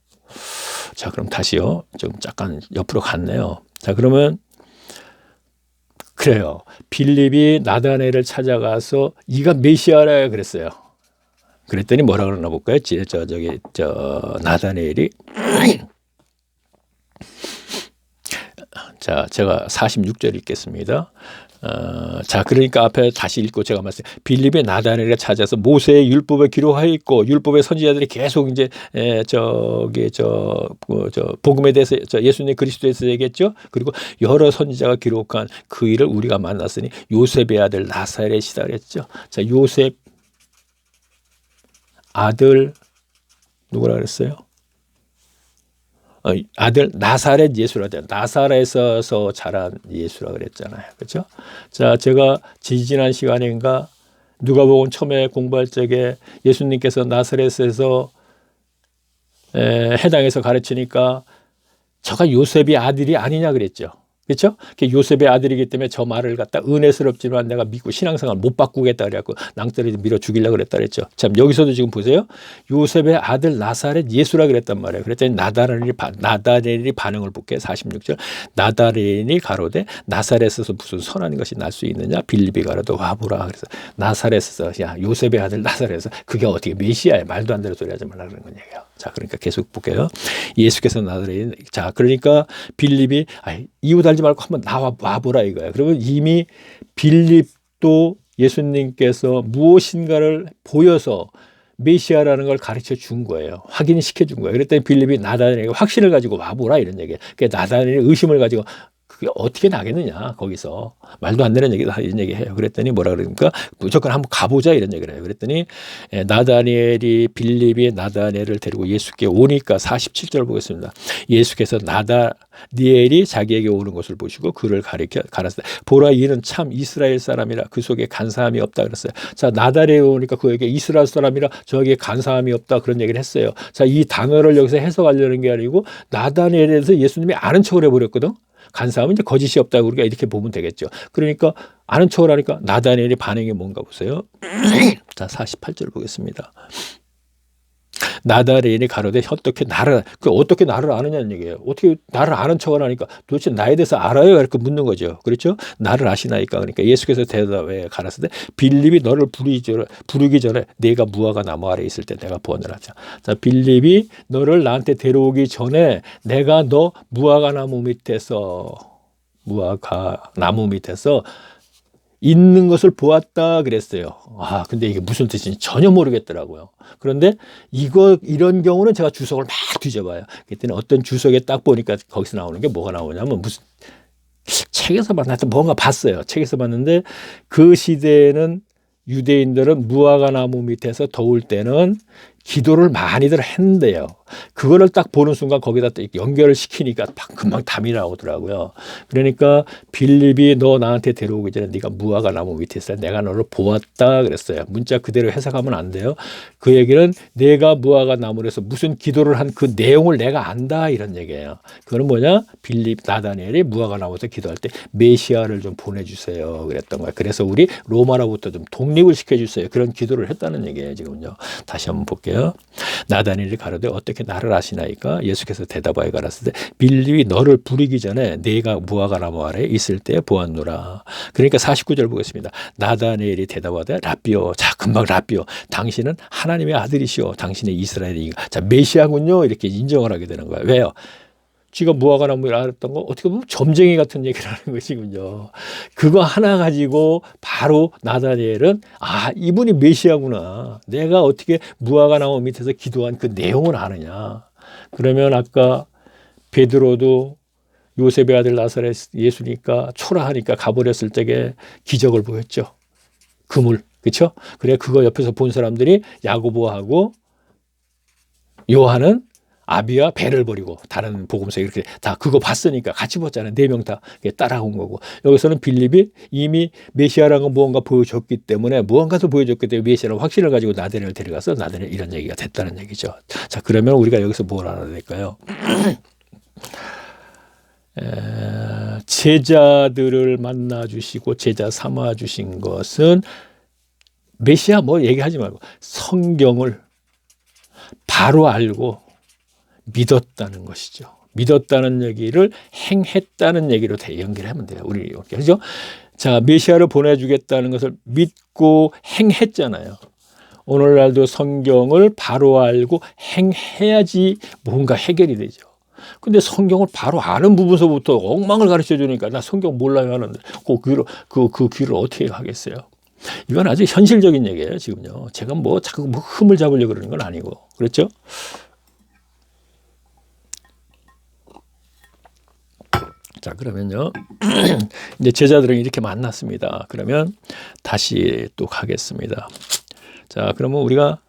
자 그럼 다시요. 좀 잠깐 옆으로 갔네요. 자 그러면 그래요. 빌립이 나다네엘을 찾아가서 이가 메시아라 그랬어요. 그랬더니 뭐라 그러나 볼까요? 나다네엘이 자 제가 46절 읽겠습니다. 자 그러니까 앞에 다시 읽고 제가 말씀 빌립의 나다네엘을 찾아서 모세의 율법에 기록하여 있고 율법의 선지자들이 계속 이제 복음에 대해서 예수님 그리스도에 대해서 얘기했죠. 그리고 여러 선지자가 기록한 그 일을 우리가 만났으니 요셉의 아들 나사렛이다 그랬죠. 자 요셉 아들 누구라 그랬어요? 아들 나사렛 예수라 돼. 나사렛에서 자란 예수라 그랬잖아요. 그렇죠? 자, 제가 지지난 시간인가 누가복음 처음에 공부할 적에 예수님께서 나사렛에서 해당해서 가르치니까 저가 요셉의 아들이 아니냐 그랬죠. 그렇죠? 요셉의 아들이기 때문에 저 말을 갖다 은혜스럽지만 내가 믿고 신앙생활 못 바꾸겠다 그래갖고 낭떠러지 밀어 죽이려고 그랬다 그랬죠. 참 여기서도 지금 보세요. 요셉의 아들 나사렛 예수라 그랬단 말이에요. 그랬더니 나다렐이 반응을 볼게 46절. 나다렐이 가로되 나사렛에서 무슨 선한 것이 날 수 있느냐? 빌립이 가로되 와보라. 그래서 나사렛에서 야 요셉의 아들 나사렛에서 그게 어떻게 메시아야? 말도 안 되는 소리 하지 말라 그런 건 얘기예요. 자, 그러니까 계속 볼게요. 예수께서 나사렛. 자, 그러니까 빌립이 이웃 알지 말고 한번 와보라 이거예요. 그러면 이미 빌립도 예수님께서 무엇인가를 보여서 메시아라는 걸 가르쳐 준 거예요. 확인시켜 준 거예요. 그랬더니 빌립이 나다넬에게 확신을 가지고 와보라 이런 얘기예요. 그러니까 나다넬의 의심을 가지고 그게 어떻게 나겠느냐 거기서 말도 안 되는 얘기다 이런 얘기해요. 그랬더니 뭐라 그러니까 무조건 한번 가보자 이런 얘기를 해요. 그랬더니 나다니엘이 빌립이 나다니엘을 데리고 예수께 오니까 47절 보겠습니다. 예수께서 나다니엘이 자기에게 오는 것을 보시고 그를 가르쳤다. 보라 이는 참 이스라엘 사람이라 그 속에 간사함이 없다 그랬어요. 자, 나다니엘이 오니까 그에게 이스라엘 사람이라 저에게 간사함이 없다 그런 얘기를 했어요. 자, 이 단어를 여기서 해석하려는 게 아니고 나다니엘에 대해서 예수님이 아는 척을 해버렸거든. 간사함은 이제 거짓이 없다고 우리가 이렇게 보면 되겠죠. 그러니까 아는 척을 하니까 나다니엘의 반응이 뭔가 보세요. 자, 48절 보겠습니다. 나다니엘이 가로되 어떻게 나를 아느냐는 얘기예요. 어떻게 나를 아는 척을 하니까 도대체 나에 대해서 알아요? 이렇게 묻는 거죠. 그렇죠? 나를 아시나이까? 그러니까 예수께서 대답해 가라사대 빌립이 너를 부르기 전에 내가 무화과 나무 아래 있을 때 내가 보았느라. 자, 빌립이 너를 나한테 데려오기 전에 내가 너 무화과 나무 밑에서 있는 것을 보았다 그랬어요. 근데 이게 무슨 뜻인지 전혀 모르겠더라고요. 그런데 이런 경우는 제가 주석을 막 뒤져봐요. 그때는 어떤 주석에 딱 보니까 거기서 나오는 게 뭐가 나오냐면 무슨 책에서 봤나 뭔가 봤어요. 책에서 봤는데 그 시대에는 유대인들은 무화과 나무 밑에서 더울 때는 기도를 많이들 했는데요. 그거를 딱 보는 순간 거기다 또 연결을 시키니까 금방 답이 나오더라고요. 그러니까 빌립이 너 나한테 데려오기 전에 네가 무화과 나무 밑에 있어 내가 너를 보았다 그랬어요. 문자 그대로 해석하면 안 돼요. 그 얘기는 내가 무화과 나무에서 무슨 기도를 한 그 내용을 내가 안다 이런 얘기예요. 그건 뭐냐? 나다니엘이 무화과 나무에서 기도할 때 메시아를 좀 보내주세요 그랬던 거예요. 그래서 우리 로마로부터 좀 독립을 시켜주세요. 그런 기도를 했다는 얘기예요. 지금요. 다시 한번 볼게요. 나다니엘이 가로되 어떻게 나를 아시나이까? 예수께서 대답하여 가라사대 빌립이 너를 부르기 전에 내가 무화과 나무 아래 있을 때 보았노라. 그러니까 49절 보겠습니다. 나다니엘이 대답하되 라비오. 자, 금방 라비오. 당신은 하나님의 아들이시오. 당신의 이스라엘이니까. 자, 메시아군요. 이렇게 인정을 하게 되는 거예요. 왜요? 쥐가 무화과 나무를 알았던 거 어떻게 보면 점쟁이 같은 얘기를 하는 것이군요. 그거 하나 가지고 바로 나다니엘은 이분이 메시아구나. 내가 어떻게 무화과 나무 밑에서 기도한 그 내용을 아느냐. 그러면 아까 베드로도 요셉의 아들 나사렛 예수니까 초라하니까 가버렸을 때에 기적을 보였죠. 그물. 그렇죠? 그래 그거 옆에서 본 사람들이 야고보하고 요한은 아비와 배를 버리고 다른 복음서 이렇게 다 그거 봤으니까 같이 봤잖아요. 4명 다 따라온 거고. 여기서는 빌립이 이미 메시아라는 건 무언가 보여줬기 때문에 무언가도 보여줬기 때문에 메시아라는 확신을 가지고 나다니엘을 데려가서 나다니엘 이런 얘기가 됐다는 얘기죠. 자, 그러면 우리가 여기서 뭘 알아야 될까요? 제자들을 만나 주시고 제자 삼아 주신 것은 메시아 뭐 얘기하지 말고 성경을 바로 알고 믿었다는 것이죠. 믿었다는 얘기를 행했다는 얘기로 연결하면 돼요. 우리 그렇죠? 자, 메시아를 보내주겠다는 것을 믿고 행했잖아요. 오늘날도 성경을 바로 알고 행해야지 뭔가 해결이 되죠. 근데 성경을 바로 아는 부분서부터 엉망을 가르쳐 주니까 나 성경 몰라요 하는데 그 귀를 어떻게 하겠어요? 이건 아주 현실적인 얘기예요. 지금요. 제가 자꾸 흠을 잡으려고 그러는 건 아니고 그렇죠? 자, 그러면요. 이제 제자들은 이렇게 만났습니다. 그러면 다시 또 가겠습니다. 자, 그러면 우리가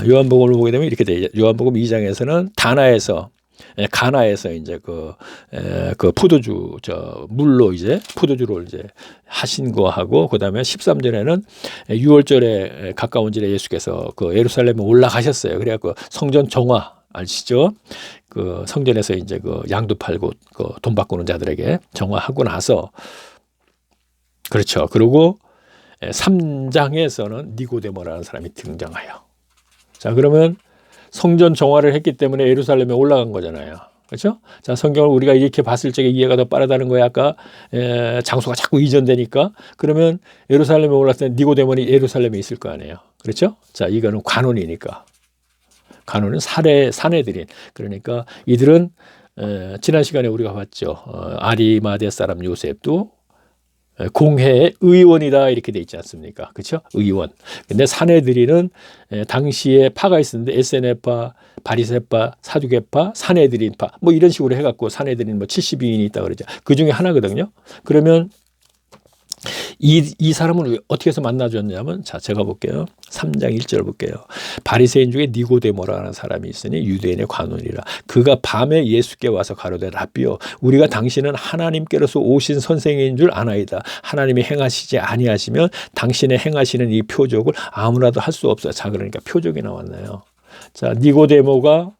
요한복음을 보게 되면 이렇게 돼요. 요한복음 2장에서는 다나에서 가나에서 이제 그 포도주 물로 이제 포도주로 이제 하신 거하고, 그다음에 13절에는 6월절에 가까운 절에 예수께서 그 예루살렘에 올라가셨어요. 그래갖고 성전 정화 아시죠? 그 성전에서 이제 그 양도 팔고 그 돈 바꾸는 자들에게 정화하고 나서, 그렇죠. 그리고 3장에서는 니고데모라는 사람이 등장해요. 자, 그러면 성전 정화를 했기 때문에 예루살렘에 올라간 거잖아요. 그렇죠? 자, 성경을 우리가 이렇게 봤을 적에 이해가 더 빠르다는 거야. 아까 장소가 자꾸 이전되니까. 그러면 예루살렘에 올랐을 때 니고데모는 예루살렘에 있을 거 아니에요. 그렇죠? 자, 이거는 관원이니까. 관원은 사내들인. 그러니까 이들은 지난 시간에 우리가 봤죠. 아리마대 사람 요셉도 공회의 의원이다 이렇게 돼 있지 않습니까? 그렇죠? 의원. 근데 사내들이는 당시에 파가 있었는데 에세네파, 바리새파, 사두개파, 사내들인파 뭐 이런 식으로 해갖고 사내들인 뭐 72인이 있다 그러죠. 그 중에 하나거든요. 그러면 이 사람을 어떻게 해서 만나줬냐면, 자, 제가 볼게요. 3장 1절 볼게요. 바리새인 중에 니고데모라는 사람이 있으니 유대인의 관원이라. 그가 밤에 예수께 와서 가로되 라비요, 우리가 당신은 하나님께로서 오신 선생인 줄 아나이다. 하나님이 행하시지 아니하시면 당신의 행하시는 이 표적을 아무나도 할 수 없어요. 자, 그러니까 표적이 나왔네요. 자, 니고데모가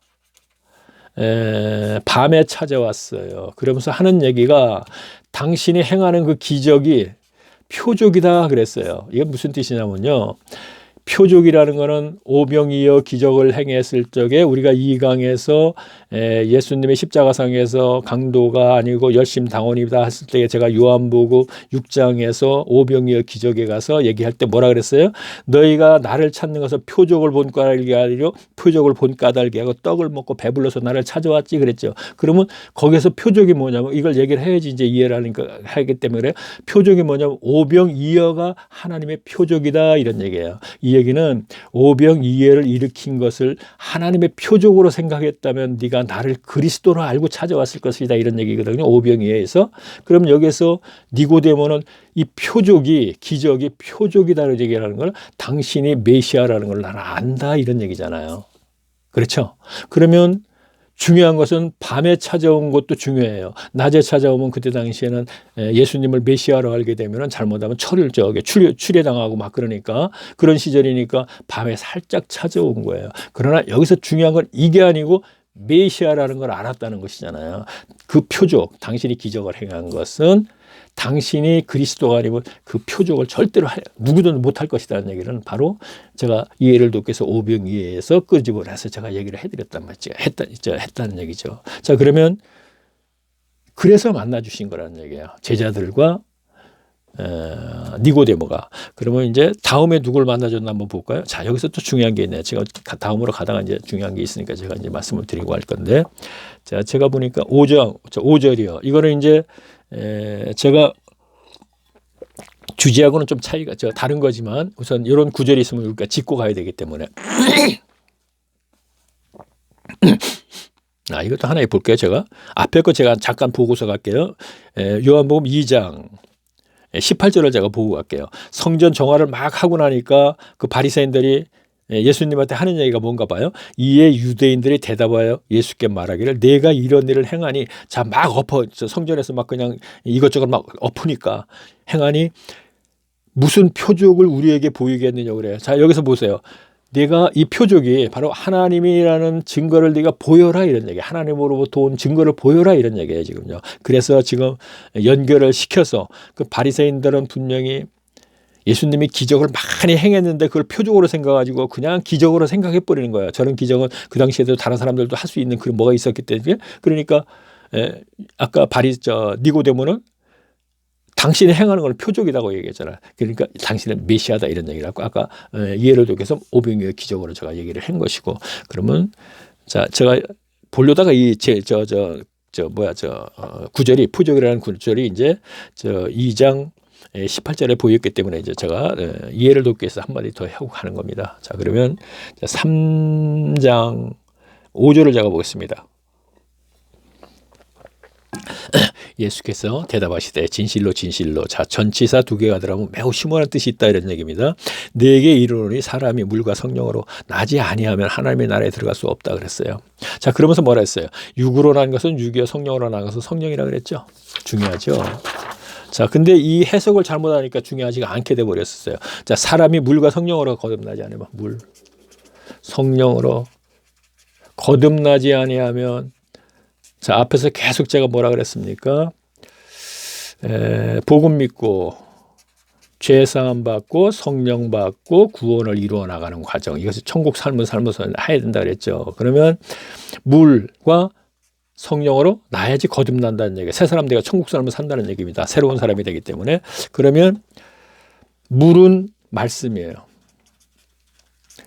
밤에 찾아왔어요. 그러면서 하는 얘기가 당신이 행하는 그 기적이 표적이다 그랬어요. 이게 무슨 뜻이냐면요. 표적이라는 것은 오병이어 기적을 행했을 적에 우리가 2강에서 예수님의 십자가상에서 강도가 아니고 열심당원이다 했을 때 제가 요한복음 6장에서 오병이어 기적에 가서 얘기할 때 뭐라 그랬어요? 너희가 나를 찾는 것은 표적을 본 까닭이 아니라 표적을 본 까닭이 하고 떡을 먹고 배불러서 나를 찾아왔지 그랬죠. 그러면 거기서 표적이 뭐냐면 이걸 얘기를 해야지 이제 이해를 하니까 하기 때문에 그래요. 표적이 뭐냐면 오병이어가 하나님의 표적이다 이런 얘기예요. 이 얘기는 오병이어를 일으킨 것을 하나님의 표적으로 생각했다면 네가 나를 그리스도로 알고 찾아왔을 것이다 이런 얘기거든요. 오병이어에서. 그럼 여기서 니고데모는 이 표적이 기적이 표적이다라는 얘기라는 걸 당신이 메시아라는 걸 나는 안다 이런 얘기잖아요. 그렇죠? 그러면 중요한 것은 밤에 찾아온 것도 중요해요. 낮에 찾아오면 그때 당시에는 예수님을 메시아로 알게 되면 잘못하면 철을 추례당하고 막 그러니까 그런 시절이니까 밤에 살짝 찾아온 거예요. 그러나 여기서 중요한 건 이게 아니고 메시아라는 걸 알았다는 것이잖아요. 그 표적, 당신이 기적을 행한 것은 당신이 그리스도가 아니면 그 표적을 절대로 누구든 못할 것이라는 얘기는 바로 제가 이해를 돕기 위해서 오병이어에서 끄집어내서 제가 얘기를 해드렸단 말이죠. 했다는 얘기죠. 자, 그러면 그래서 만나주신 거라는 얘기예요. 제자들과 니고데모가. 그러면 이제 다음에 누굴 만나줬나 한번 볼까요? 자, 여기서 또 중요한 게 있네요. 제가 다음으로 가다가 이제 중요한 게 있으니까 제가 이제 말씀을 드리고 할 건데, 자, 제가 보니까 5절이요. 이거는 이제 제가 주제하고는 좀 차이가 다른 거지만 우선 이런 구절이 있으면 우리가 짚고 가야 되기 때문에 이것도 하나 볼게요. 제가 앞에 거 제가 잠깐 보고서 갈게요. 요한복음 2장 18절을 제가 보고 갈게요. 성전 정화를 막 하고 나니까 그 바리새인들이 예수님한테 하는 얘기가 뭔가 봐요. 이에 유대인들이 대답하여 예수께 말하기를 내가 이런 일을 행하니, 자, 막 성전에서 막 그냥 이것저것 막 엎으니까 행하니 무슨 표적을 우리에게 보이겠느냐 그래요. 자, 여기서 보세요. 내가 이 표적이 바로 하나님이라는 증거를 네가 보여라 이런 얘기. 하나님으로부터 온 증거를 보여라 이런 얘기예요 지금요. 그래서 지금 연결을 시켜서 그 바리새인들은 분명히 예수님이 기적을 많이 행했는데 그걸 표적으로 생각가지고 그냥 기적으로 생각해 버리는 거예요. 저런 기적은 그 당시에도 다른 사람들도 할 수 있는 그런 뭐가 있었기 때문에. 그러니까 아까 니고데모는 당신이 행하는 건 표적이라고 얘기했잖아요. 그러니까 당신은 메시아다 이런 얘기를 하고 아까 이해를 돕기 위해서 오병이어 기적으로 제가 얘기를 한 것이고. 그러면 자, 제가 보려다가 구절이 표적이라는 구절이 이제 2장 18절에 보였기 때문에 이제 제가 이해를 돕기 위해서 한마디 더 하고 가는 겁니다. 자, 그러면 3장 5절을 제가 보겠습니다. 예수께서 대답하시되 진실로 진실로 자 전치사 두 개가 들어가면 매우 심오한 뜻이 있다 이런 얘기입니다. 내게 이르노니 사람이 물과 성령으로 나지 아니하면 하나님의 나라에 들어갈 수 없다 그랬어요. 자 그러면서 뭐라 했어요? 육으로 난 것은 육이요 성령으로 난 것은 성령이라 그랬죠. 중요하죠. 자 근데 이 해석을 잘못하니까 중요하지가 않게 돼 버렸어요. 자 사람이 물과 성령으로 거듭나지 않으면 물 성령으로 거듭나지 아니하면 자 앞에서 계속 제가 뭐라 그랬습니까? 복음 믿고 죄사함 받고 성령 받고 구원을 이루어 나가는 과정 이것이 천국 삶을 살면서 해야 된다 그랬죠. 그러면 물과 성령으로 나야지 거듭난다는 얘기예요. 새 사람 내가 천국 삶을 산다는 얘기입니다. 새로운 사람이 되기 때문에. 그러면 물은 말씀이에요.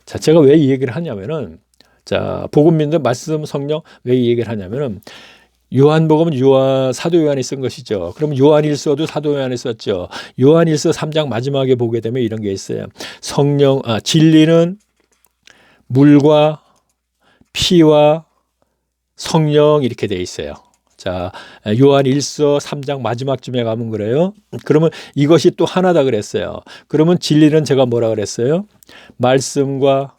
자 제가 왜 이 얘기를 하냐면은 자 복음 믿는 말씀 성령 왜 이 얘기를 하냐면은 요한복음은 사도 요한이 쓴 것이죠. 그럼 요한일서도 사도 요한이 썼죠. 요한일서 3장 마지막에 보게 되면 이런 게 있어요. 진리는 물과 피와 성령 이렇게 돼 있어요. 자 요한일서 3장 마지막쯤에 가면 그래요. 그러면 이것이 또 하나다 그랬어요. 그러면 진리는 제가 뭐라 그랬어요? 말씀과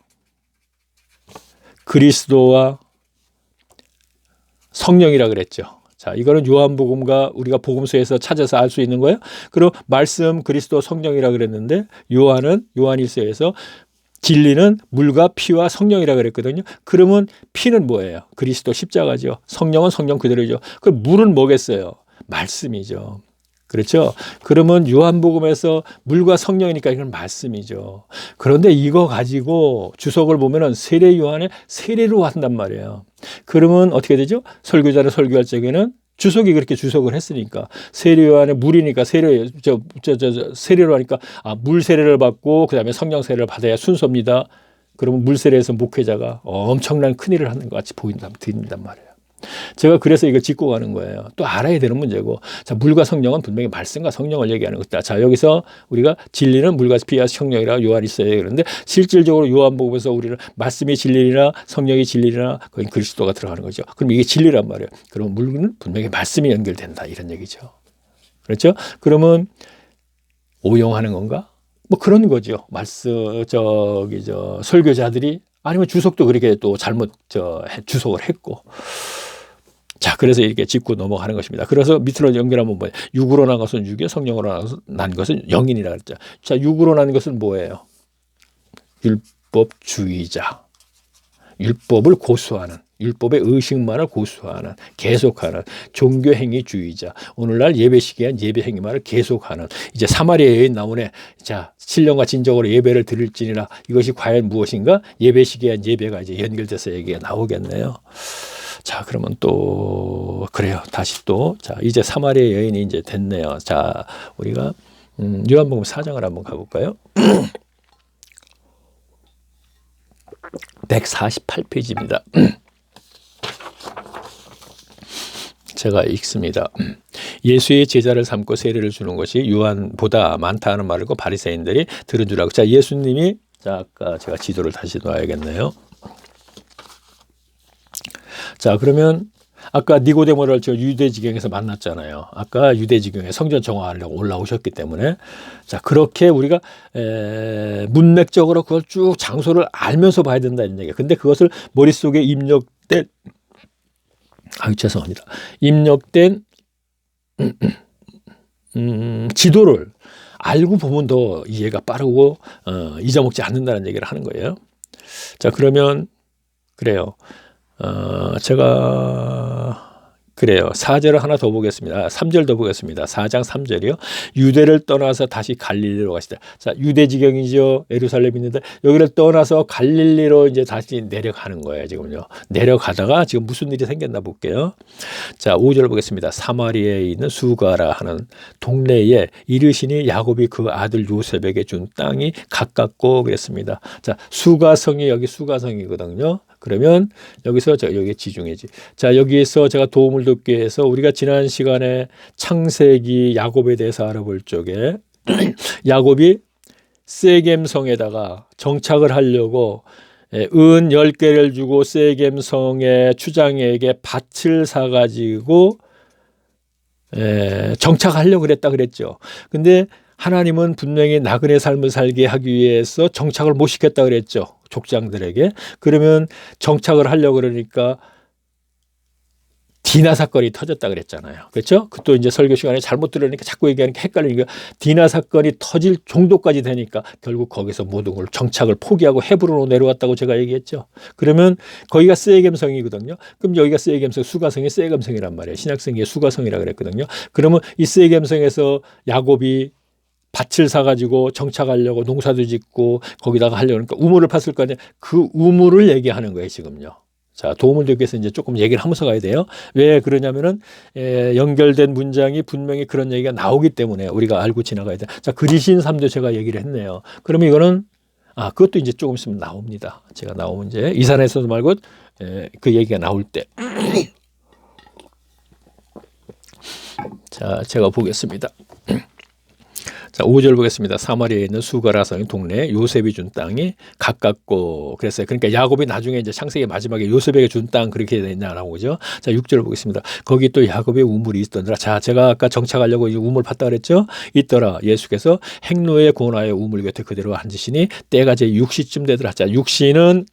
그리스도와 성령이라 그랬죠. 자, 이거는 요한복음과 우리가 복음서에서 찾아서 알 수 있는 거예요. 그리고 말씀, 그리스도, 성령이라 그랬는데 요한일서에서 진리는 물과 피와 성령이라 그랬거든요. 그러면 피는 뭐예요? 그리스도 십자가죠. 성령은 성령 그대로죠. 그 물은 뭐겠어요? 말씀이죠. 그렇죠? 그러면 요한복음에서 물과 성령이니까 이건 말씀이죠. 그런데 이거 가지고 주석을 보면은 세례 요한의 세례로 한단 말이에요. 그러면 어떻게 되죠? 설교자를 설교할 적에는 주석이 그렇게 주석을 했으니까 세례 요한의 물이니까 세례로 하니까 물 세례를 받고 그다음에 성령 세례를 받아야 순서입니다. 그러면 물 세례에서 목회자가 엄청난 큰일을 하는 것 같이 보인단 말이에요. 제가 그래서 이걸 짚고 가는 거예요. 또 알아야 되는 문제고. 자, 물과 성령은 분명히 말씀과 성령을 얘기하는 것이다. 자, 여기서 우리가 진리는 물과 피와 성령이라 요한일서에 그러는데 실질적으로 요한복음에서 우리는 말씀이 진리나 성령이 진리나 거기 그리스도가 들어가는 거죠. 그럼 이게 진리란 말이에요. 그럼 물은 분명히 말씀이 연결된다 이런 얘기죠. 그렇죠? 그러면 오용하는 건가? 뭐 그런 거죠. 설교자들이 아니면 주석도 그렇게 또 잘못 주석을 했고. 자, 그래서 이렇게 짚고 넘어가는 것입니다. 그래서 밑으로 연결하면 뭐예요? 육으로 난 것은 육이요, 성령으로 난 것은 영이니라 그랬죠. 자, 육으로 난 것은 뭐예요? 율법주의자. 율법을 고수하는, 율법의 의식만을 고수하는, 계속하는 종교행위주의자. 오늘날 예배 시기엔 예배 행위만을 계속하는. 이제 사마리아 여인 나오네. 자, 신령과 진정으로 예배를 드릴지니라. 이것이 과연 무엇인가? 예배 시기엔 예배가 이제 연결돼서 얘기가 나오겠네요. 자, 그러면 또 그래요. 다시 또 자, 이제 사마리아 여인이 이제 됐네요. 자, 우리가 요한복음 4장을 한번 가볼까요? 148페이지입니다. 제가 읽습니다. 예수의 제자를 삼고 세례를 주는 것이 요한보다 많다 하는 말을 바리새인들이 들은 줄 알고. 자, 예수님이 자, 아까 제가 지도를 다시 놔야겠네요. 자, 그러면 아까 니고데모를 저 유대지경에서 만났잖아요. 아까 유대지경에 성전 정화하려고 올라오셨기 때문에 자, 그렇게 우리가 문맥적으로 그걸 쭉 장소를 알면서 봐야 된다는 얘기예요. 근데 그것을 머릿속에 입력된 죄송합니다. 입력된 지도를 알고 보면 더 이해가 빠르고 잊어먹지 않는다는 얘기를 하는 거예요. 자, 그러면 그래요. 제가 그래요. 4절을 하나 더 보겠습니다. 3절 더 보겠습니다. 4장 3절이요. 유대를 떠나서 다시 갈릴리로 가시다. 자, 유대지경이죠. 예루살렘이 있는데 여기를 떠나서 갈릴리로 이제 다시 내려가는 거예요. 지금요. 내려가다가 지금 무슨 일이 생겼나 볼게요. 자, 5절 보겠습니다. 사마리아에 있는 수가라 하는 동네에 이르시니 야곱이 그 아들 요셉에게 준 땅이 가깝고 그랬습니다. 자, 수가성이 여기 수가성이거든요. 그러면 여기서 여기 지중해지. 자, 여기에서 제가 도움을 돕기 위해서 우리가 지난 시간에 창세기 야곱에 대해서 알아볼 적에 야곱이 세겜성에다가 정착을 하려고 은 10개를 주고 세겜성의 추장에게 밭을 사가지고 정착하려고 그랬다 그랬죠. 근데 하나님은 분명히 나그네 삶을 살게 하기 위해서 정착을 못 시켰다 그랬죠. 족장들에게. 그러면 정착을 하려고 그러니까 디나 사건이 터졌다 그랬잖아요. 그렇죠? 그것도 이제 설교 시간에 잘못 들으니까 자꾸 얘기하니까 헷갈리니까 디나 사건이 터질 정도까지 되니까 결국 거기서 모든 걸 정착을 포기하고 헤브론으로 내려왔다고 제가 얘기했죠. 그러면 거기가 세겜성이거든요. 그럼 여기가 세겜성, 수가성이 세겜성이란 말이에요. 신약성이 수가성이라 그랬거든요. 그러면 이 세겜성에서 야곱이 밭을 사가지고 정착하려고 농사도 짓고 거기다가 하려고 하니까 우물을 팠을 거 아니에요. 그 우물을 얘기하는 거예요, 지금요. 자, 도움을 드리기 위해서 이제 조금 얘기를 하면서 가야 돼요. 왜 그러냐면은, 연결된 문장이 분명히 그런 얘기가 나오기 때문에 우리가 알고 지나가야 돼. 자, 그리신 삶도 제가 얘기를 했네요. 그러면 이거는, 그것도 이제 조금 있으면 나옵니다. 제가 나오면 이제 이산에서도 말고, 그 얘기가 나올 때. 자, 제가 보겠습니다. 자, 5절 보겠습니다. 사마리아에 있는 수가라성 동네에 요셉이 준 땅이 가깝고 그랬어요. 그러니까 야곱이 나중에 이제 창세기 마지막에 요셉에게 준 땅 그렇게 되냐라고 그죠. 자, 6절 보겠습니다. 거기 또 야곱의 우물이 있더라. 자, 제가 아까 정착하려고 우물 팠다 그랬죠. 있더라. 예수께서 행로의 고나의 우물 곁에 그대로 앉으시니 때가 제 6시쯤 되더라. 자, 6시는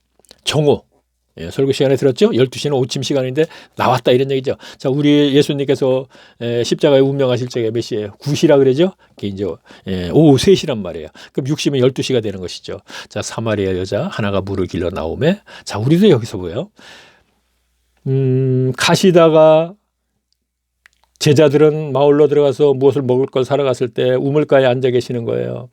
정오. 설교 시간에 들었죠? 12시는 오침 시간인데 나왔다 이런 얘기죠. 자, 우리 예수님께서 십자가에 운명하실 적에 몇 시예요? 9시라 그러죠? 그게 이제 오후 3시란 말이에요. 그럼 6시면 12시가 되는 것이죠. 자, 사마리아 여자 하나가 물을 길러 나오매. 자, 우리도 여기서 뭐예요? 가시다가 제자들은 마을로 들어가서 무엇을 먹을 걸 사러 갔을 때 우물가에 앉아 계시는 거예요.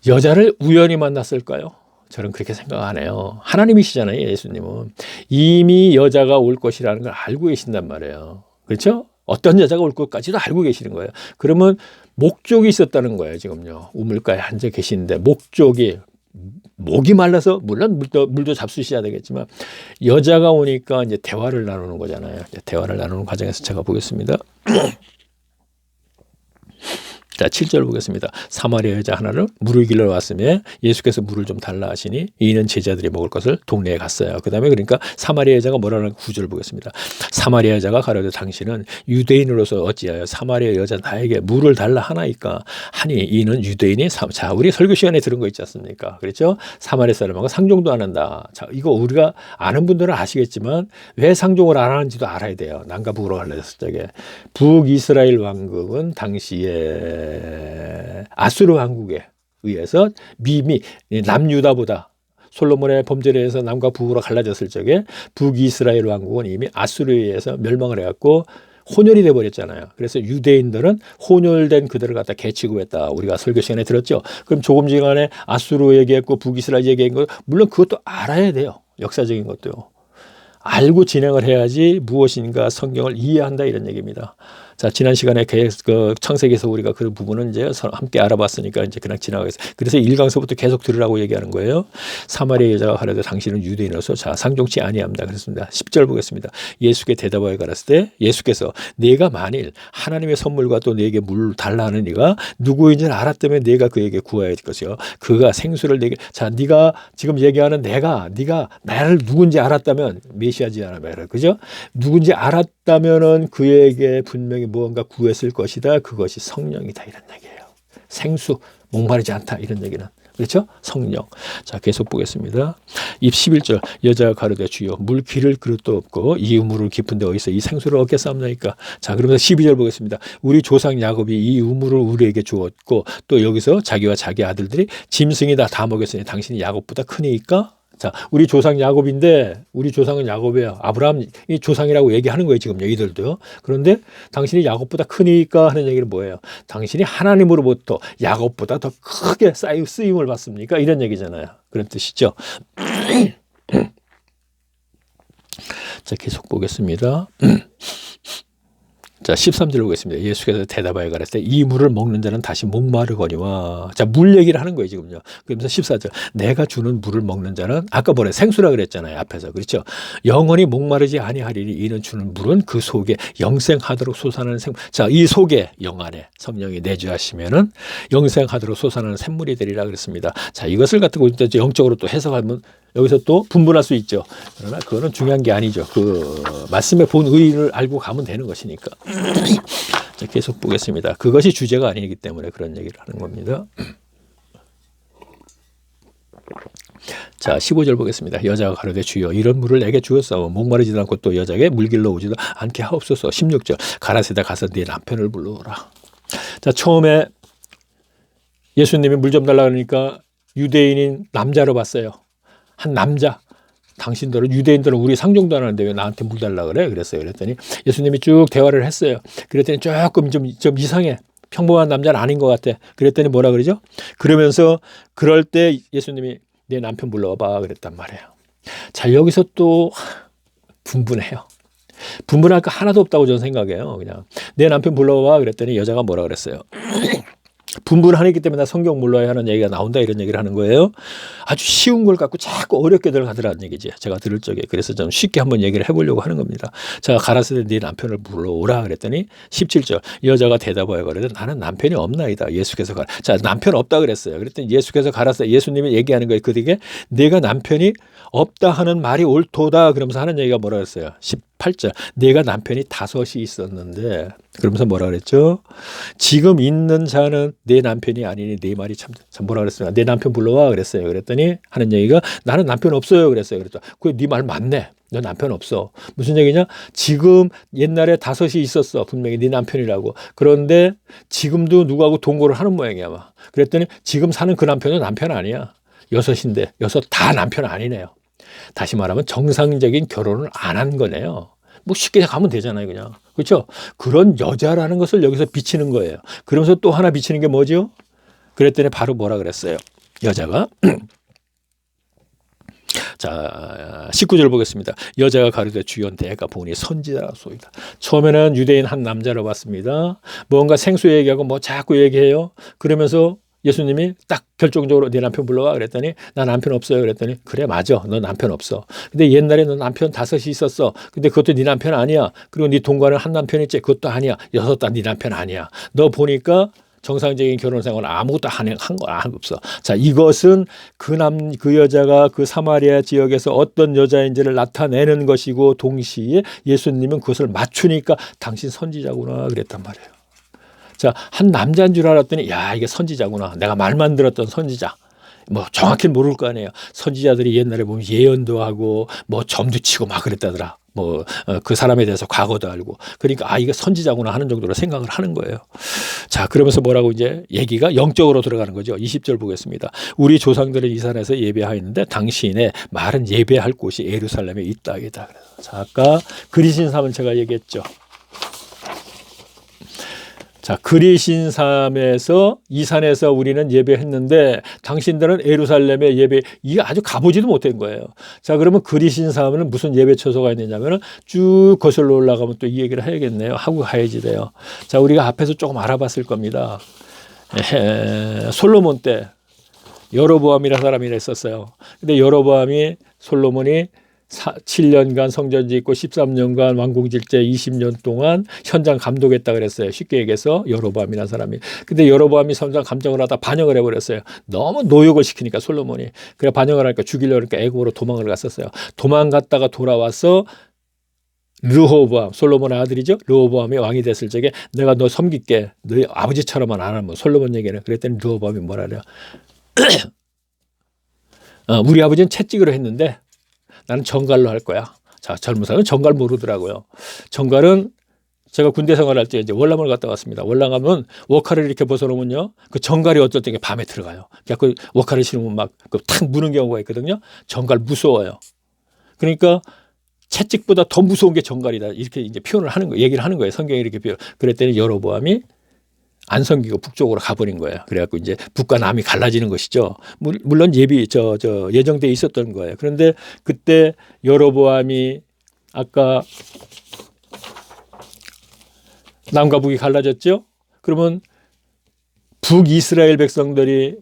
여자를 우연히 만났을까요? 저는 그렇게 생각 안 해요. 하나님이시잖아요, 예수님은. 이미 여자가 올 것이라는 걸 알고 계신단 말이에요. 그렇죠? 어떤 여자가 올 것까지도 알고 계시는 거예요. 그러면 목적이 있었다는 거예요, 지금요. 우물가에 앉아 계시는데 목적이 목이 말라서 물론 물도 잡수셔야 되겠지만 여자가 오니까 이제 대화를 나누는 거잖아요. 이제 대화를 나누는 과정에서 제가 보겠습니다. 자, 7절 보겠습니다. 사마리아 여자 하나를 물을 길러 왔으며 예수께서 물을 좀 달라 하시니 이는 제자들이 먹을 것을 동네에 갔어요. 그 다음에 그러니까 사마리아 여자가 뭐라는 9절 보겠습니다. 사마리아 여자가 가로되 당신은 유대인으로서 어찌하여 사마리아 여자 나에게 물을 달라 하나이까 하니 이는 유대인이 자, 우리 설교 시간에 들은 거 있지 않습니까? 그렇죠? 사마리아 사람하고 상종도 안 한다. 자, 이거 우리가 아는 분들은 아시겠지만 왜 상종을 안 하는지도 알아야 돼요. 남과 북으로 갈라졌을 적에 북이스라엘 왕국은 당시에 아수르 왕국에 의해서 남유다보다 솔로몬의 범죄에 의해서 남과 북으로 갈라졌을 적에 북이스라엘 왕국은 이미 아수르에 의해서 멸망을 해갖고 혼혈이 돼버렸잖아요. 그래서 유대인들은 혼혈된 그들을 갖다 개취구했다. 우리가 설교 시간에 들었죠. 그럼 조금 전에 아수르 얘기했고 북이스라엘 얘기한 거 물론 그것도 알아야 돼요. 역사적인 것도요. 알고 진행을 해야지 무엇인가 성경을 이해한다 이런 얘기입니다. 자, 지난 시간에 그 창세기에서 우리가 그 부분은 이제 함께 알아봤으니까 이제 그냥 지나가겠습니다. 그래서 1강서부터 계속 들으라고 얘기하는 거예요. 사마리아 여자가 하려도 당신은 유대인으로서 자, 상종치 아니합니다. 그랬습니다. 10절 보겠습니다. 예수께 대답하여 가라사대 때 예수께서 네가 만일 하나님의 선물과 또 네게 물 달라 하는 이가 누구인지를 알았다면 네가 그에게 구해야 될 것이요. 그가 생수를 네게 자, 네가 지금 얘기하는 네가 나를 누군지 알았다면 메시아지 않아요. 그죠? 누군지 알았다면은 그에게 분명히 무언가 구했을 것이다. 그것이 성령이다. 이런 얘기예요. 생수, 목마르지 않다. 이런 얘기는. 그렇죠? 성령. 자, 계속 보겠습니다. 11절. 여자가 가로되 주여 물 기를 그릇도 없고 이 우물을 깊은 데 어디서 이 생수를 얻겠사옵나이까. 자, 그러면서 12절 보겠습니다. 우리 조상 야곱이 이 우물을 우리에게 주었고 또 여기서 자기와 자기 아들들이 짐승이 다 먹였으니 당신이 야곱보다 크니까. 자, 우리 조상 야곱인데 우리 조상은 야곱이에요. 아브라함이 조상이라고 얘기하는 거예요. 지금 이들도요. 그런데 당신이 야곱보다 크니까 하는 얘기는 뭐예요? 당신이 하나님으로부터 야곱보다 더 크게 쓰임을 받습니까? 이런 얘기잖아요. 그런 뜻이죠. 자, 계속 보겠습니다. 자, 13절 보겠습니다. 예수께서 대답하여 가라사대 이 물을 먹는 자는 다시 목마르거니와. 자, 물 얘기를 하는 거예요, 지금요. 그러면서 14절. 내가 주는 물을 먹는 자는 아까 뭐래? 생수라 그랬잖아요, 앞에서. 그렇죠? 영원히 목마르지 아니하리니 이는 주는 물은 그 속에 영생하도록 솟아나는 샘물. 자, 이 속에 영 안에 성령이 내주하시면은 영생하도록 솟아나는 샘물이 되리라 그랬습니다. 자, 이것을 갖고 영적으로 또 해석하면 여기서 또 분분할 수 있죠. 그러나 그거는 중요한 게 아니죠. 그 말씀의 본 의의를 알고 가면 되는 것이니까. 자, 계속 보겠습니다. 그것이 주제가 아니기 때문에 그런 얘기를 하는 겁니다. 자, 15절 보겠습니다. 여자가 가로되 주여 이런 물을 내게 주었사오. 목마르지도 않고 또 여자에게 물길로 오지도 않게 하옵소서. 16절 가라사대 가서 네 남편을 불러오라. 자, 처음에 예수님이 물 좀 달라 그러니까 유대인인 남자로 봤어요. 한 남자. 당신들은 유대인들은 우리 상종도 안 하는데 왜 나한테 물 달라 그래? 그랬어요. 그랬더니 예수님이 쭉 대화를 했어요. 그랬더니 조금 좀 이상해. 평범한 남자는 아닌 것 같아. 그랬더니 뭐라 그러죠? 그러면서 그럴 때 예수님이 내 남편 불러와봐 그랬단 말이에요. 자, 여기서 또 분분해요. 분분할 거 하나도 없다고 저는 생각해요. 그냥 내 남편 불러와 그랬더니 여자가 뭐라 그랬어요? 분분하기 때문에 성경 몰라야 하는 얘기가 나온다 이런 얘기를 하는 거예요. 아주 쉬운 걸 갖고 자꾸 어렵게 들어가더라는 얘기지. 제가 들을 적에. 그래서 좀 쉽게 한번 얘기를 해보려고 하는 겁니다. 자, 가라사대 네 남편을 불러오라 그랬더니 17절 여자가 대답하여 가로되 나는 남편이 없나이다. 예수께서 가라. 자, 남편 없다 그랬어요. 그랬더니 예수께서 가라사대 예수님이 얘기하는 거예요. 그에게 내가 남편이 없다 하는 말이 옳도다 그러면서 하는 얘기가 뭐라 그랬어요. 18절 내가 남편이 5이 있었는데 그러면서 뭐라 그랬죠? 지금 있는 자는 내 남편이 아니니 내 말이 참 뭐라 그랬어요? 내 남편 불러와 그랬어요. 그랬더니 하는 얘기가 나는 남편 없어요 그랬어요. 그랬더니 그게 네 말 맞네. 너 남편 없어. 무슨 얘기냐? 지금 옛날에 5이 있었어. 분명히 네 남편이라고. 그런데 지금도 누구하고 동거를 하는 모양이야. 막. 그랬더니 지금 사는 그 남편은 남편 아니야. 6인데 6 다 남편 아니네요. 다시 말하면 정상적인 결혼을 안 한 거네요. 뭐 쉽게 가면 되잖아요, 그냥. 그렇죠? 그런 여자라는 것을 여기서 비치는 거예요. 그러면서 또 하나 비치는 게 뭐죠? 그랬더니 바로 뭐라 그랬어요? 여자가 자, 19절 보겠습니다. 여자가 가로되 주여 내가 보니 선지자소이다. 처음에는 유대인 한 남자로 봤습니다. 뭔가 생수 얘기하고 뭐 자꾸 얘기해요. 그러면서 예수님이 딱 결정적으로 네 남편 불러와 그랬더니 나 남편 없어요 그랬더니 그래 맞아 너 남편 없어. 근데 옛날에 너 남편 5이 있었어. 근데 그것도 네 남편 아니야. 그리고 네 동거는 한 남편 있지 그것도 아니야. 6 다 네 남편 아니야. 너 보니까 정상적인 결혼 생활 아무것도 한 거 없어. 자, 이것은 그 여자가 그 사마리아 지역에서 어떤 여자인지를 나타내는 것이고 동시에 예수님은 그것을 맞추니까 당신 선지자구나 그랬단 말이에요. 자, 한 남자인 줄 알았더니 야 이게 선지자구나. 내가 말만 들었던 선지자. 뭐 정확히 모를 거 아니에요. 선지자들이 옛날에 보면 예언도 하고 뭐 점도 치고 막 그랬다더라. 뭐 그 사람에 대해서 과거도 알고. 그러니까 아 이게 선지자구나 하는 정도로 생각을 하는 거예요. 자, 그러면서 뭐라고 이제 얘기가 영적으로 들어가는 거죠. 20절 보겠습니다. 우리 조상들은 이 산에서 예배하였는데 당신의 말은 예배할 곳이 예루살렘에 있다이다. 자, 아까 그리신 삶은 제가 얘기했죠. 자, 그리신 삶에서 이 산에서 우리는 예배했는데 당신들은 예루살렘에 예배, 이게 아주 가보지도 못한 거예요. 자, 그러면 그리신 삶은 무슨 예배 처소가 있느냐면 쭉 거슬러 올라가면 또 이 얘기를 해야겠네요. 하고 가야지 돼요. 자, 우리가 앞에서 조금 알아봤을 겁니다. 솔로몬 때 여로보암이라는 사람이 있었어요. 근데 여로보암이 솔로몬이 7년간 성전 짓고 13년간 왕궁 질제 20년 동안 현장 감독했다 그랬어요. 쉽게 얘기해서 여로보암이라는 사람이. 근데 여로보암이 현장 감정을 하다 반역을 해버렸어요. 너무 노역을 시키니까 솔로몬이. 그래 반역을 하니까 죽이려고 하니까 애굽으로 도망을 갔었어요. 도망갔다가 돌아와서 르호보암, 솔로몬의 아들이죠. 르호보암이 왕이 됐을 적에 내가 너 섬길게. 너희 아버지처럼만 안 하면 솔로몬 얘기는. 그랬더니 르호보암이 뭐라 그래요. 우리 아버지는 채찍으로 했는데 나는 정갈로 할 거야. 자, 젊은 사람은 정갈 모르더라고요. 정갈은 제가 군대 생활할 때 이제 월남을 갔다 왔습니다. 월남 가면 워카를 이렇게 벗어놓으면요. 그 정갈이 어떨 때 밤에 들어가요. 그 워카를 신으면 막 탁 무는 경우가 있거든요. 정갈 무서워요. 그러니까 채찍보다 더 무서운 게 정갈이다. 이렇게 이제 표현을 하는 거, 얘기를 하는 거예요. 성경이 이렇게 표현. 그랬더니 여로보암이 안 섬기고 북쪽으로 가버린 거예요. 그래갖고 이제 북과 남이 갈라지는 것이죠. 물론 예정돼 있었던 거예요. 그런데 그때 여로보암이 아까 남과 북이 갈라졌죠. 그러면 북이스라엘 백성들이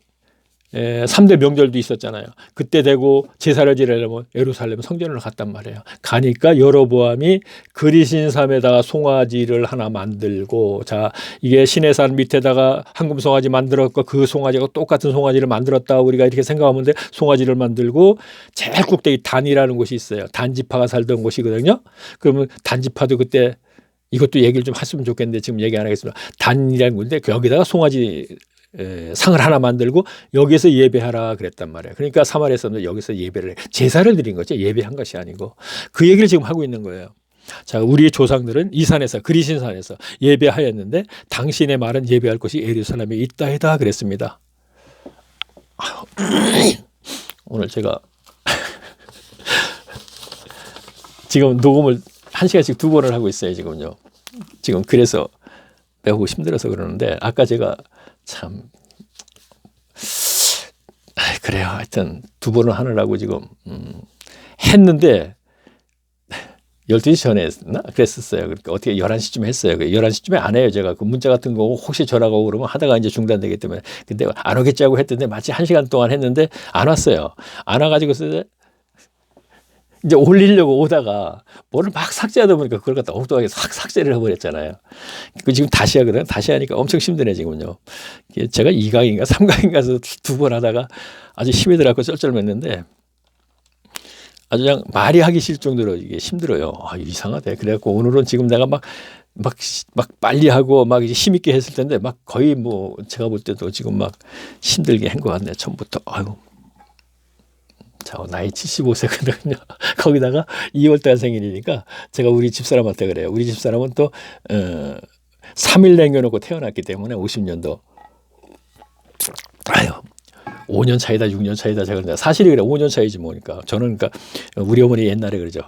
3대 명절도 있었잖아요. 그때 되고 제사를 지내려면 예루살렘 성전을 갔단 말이에요. 가니까 여로보암이 그리신 삼에다가 송아지를 하나 만들고, 자, 이게 시내산 밑에다가 황금 송아지 만들었고 그 송아지가 똑같은 송아지를 만들었다 우리가 이렇게 생각하면 돼. 송아지를 만들고 제일 꼭대기 단이라는 곳이 있어요. 단지파가 살던 곳이거든요. 그러면 단지파도 그때 이것도 얘기를 좀 했으면 좋겠는데 지금 얘기 안 하겠습니다. 단이라는 건데 여기다가 송아지 상을 하나 만들고 여기서 예배하라 그랬단 말이에요. 그러니까 사마리아 사람들 여기서 예배를 제사를 드린 거죠. 예배한 것이 아니고 그 얘기를 지금 하고 있는 거예요. 자, 우리의 조상들은 이 산에서 그리신 산에서 예배하였는데 당신의 말은 예배할 곳이 예루살렘에 있다이다 그랬습니다. 오늘 제가 지금 녹음을 1시간씩 2번을 하고 있어요. 지금요. 지금 그래서 배우고 힘들어서 그러는데 아까 제가 참 그래요. 하여튼 2번을 하느라고 지금 했는데 12시 전에 했나? 그랬었어요. 그러니까 어떻게 11시쯤 했어요. 11시쯤에 안 해요. 제가 그 문자 같은 거 혹시 전화가 오고 그러면 하다가 이제 중단되기 때문에. 근데 안 오겠지 하고 했는데 마치 1시간 동안 했는데 안 왔어요. 안 와가지고 이제 올리려고 오다가 뭐를 막 삭제하다 보니까 그걸 갖다 엉뚱하게 삭제를 해버렸잖아요. 그 지금 다시 하거든. 다시 하니까 엄청 힘드네 지금요. 제가 2강인가 3강인가서 2번 하다가 아주 힘이 들어갖고 쩔쩔맸는데 아주 그냥 말이 하기 싫을 정도로 이게 힘들어요. 아, 이상하대. 그래갖고 오늘은 지금 내가 막 빨리 하고 막 힘있게 했을 텐데 막 거의 뭐 제가 볼 때도 지금 막 힘들게 한 것 같네. 처음부터. 아유. 자, 나이 75세거든요. 거기다가 2월달 생일이니까 제가 우리 집사람한테 그래요. 우리 집사람은 또 3일 남겨놓고 태어났기 때문에 50년도. 아유, 5년 차이다, 6년 차이다. 제가 그런데 사실이 그래. 5년 차이지 뭐니까. 저는 그러니까 우리 어머니 옛날에 그러죠.